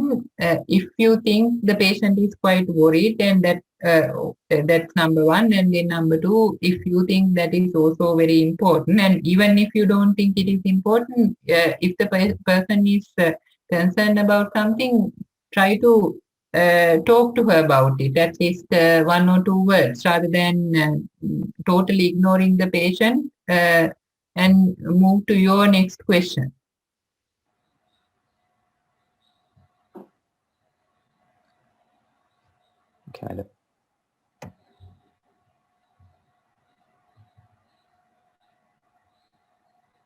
if you think the patient is quite worried, and that's number one, and then number two, if you think that is also very important, and even if you don't think it is important, if the person is concerned about something, try to talk to her about it, at least 1 or 2 words, rather than totally ignoring the patient, and move to your next question. Okay, madam.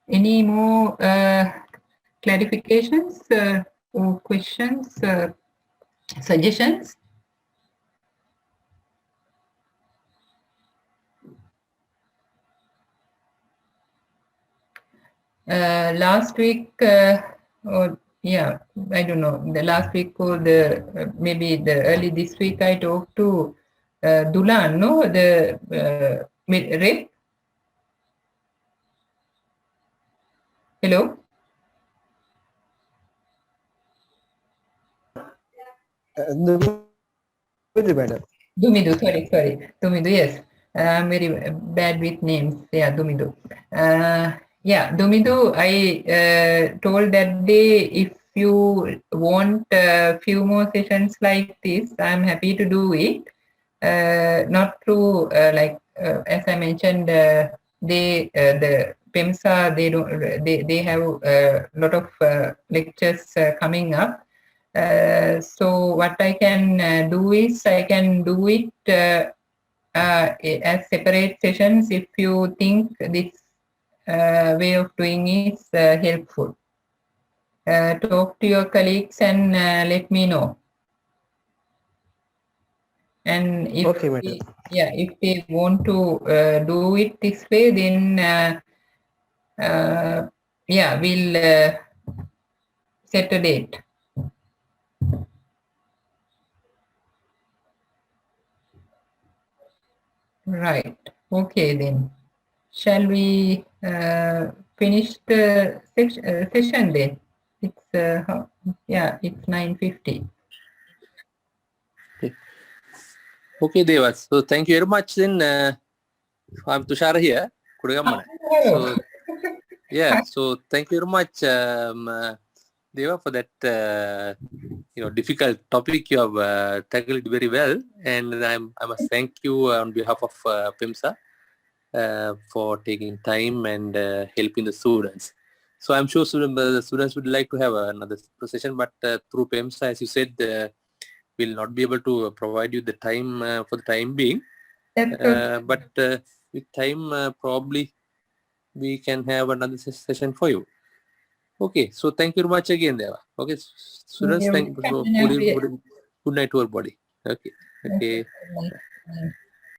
Any more clarifications or questions, suggestions? Last week, or yeah, I don't know, the last week or the maybe the early this week, I talked to Dulan, no, the rep. Hello. Madam. Dumidu, sorry. Dumidu, yes. I'm very bad with names. Yeah, Dumidu. Yeah, Dumidu, I told that day, if you want a few more sessions like this, I'm happy to do it. Not through, as I mentioned, the PeMSAA, they have a lot of lectures coming up. So what I can do is I can do it as separate sessions if you think this way of doing is helpful. Talk to your colleagues and let me know. And if Okay, if they want to do it this way, then we'll set a date. Right. Okay, then. Shall we finish the session then? It's it's 9:50. Okay, Devas. So thank you very much. Then I'm Tushara here. So yeah, so thank you very much, Deva, for that difficult topic. You have tackled very well, and I must thank you on behalf of PeMSAA for taking time and helping the students. So I'm sure the students would like to have another session, but through PeMSAA, as you said, we'll not be able to provide you the time for the time being. But with time, probably we can have another session for you. Okay, so thank you very much again, Deva. Okay, students, thank you. Good night to everybody. Okay.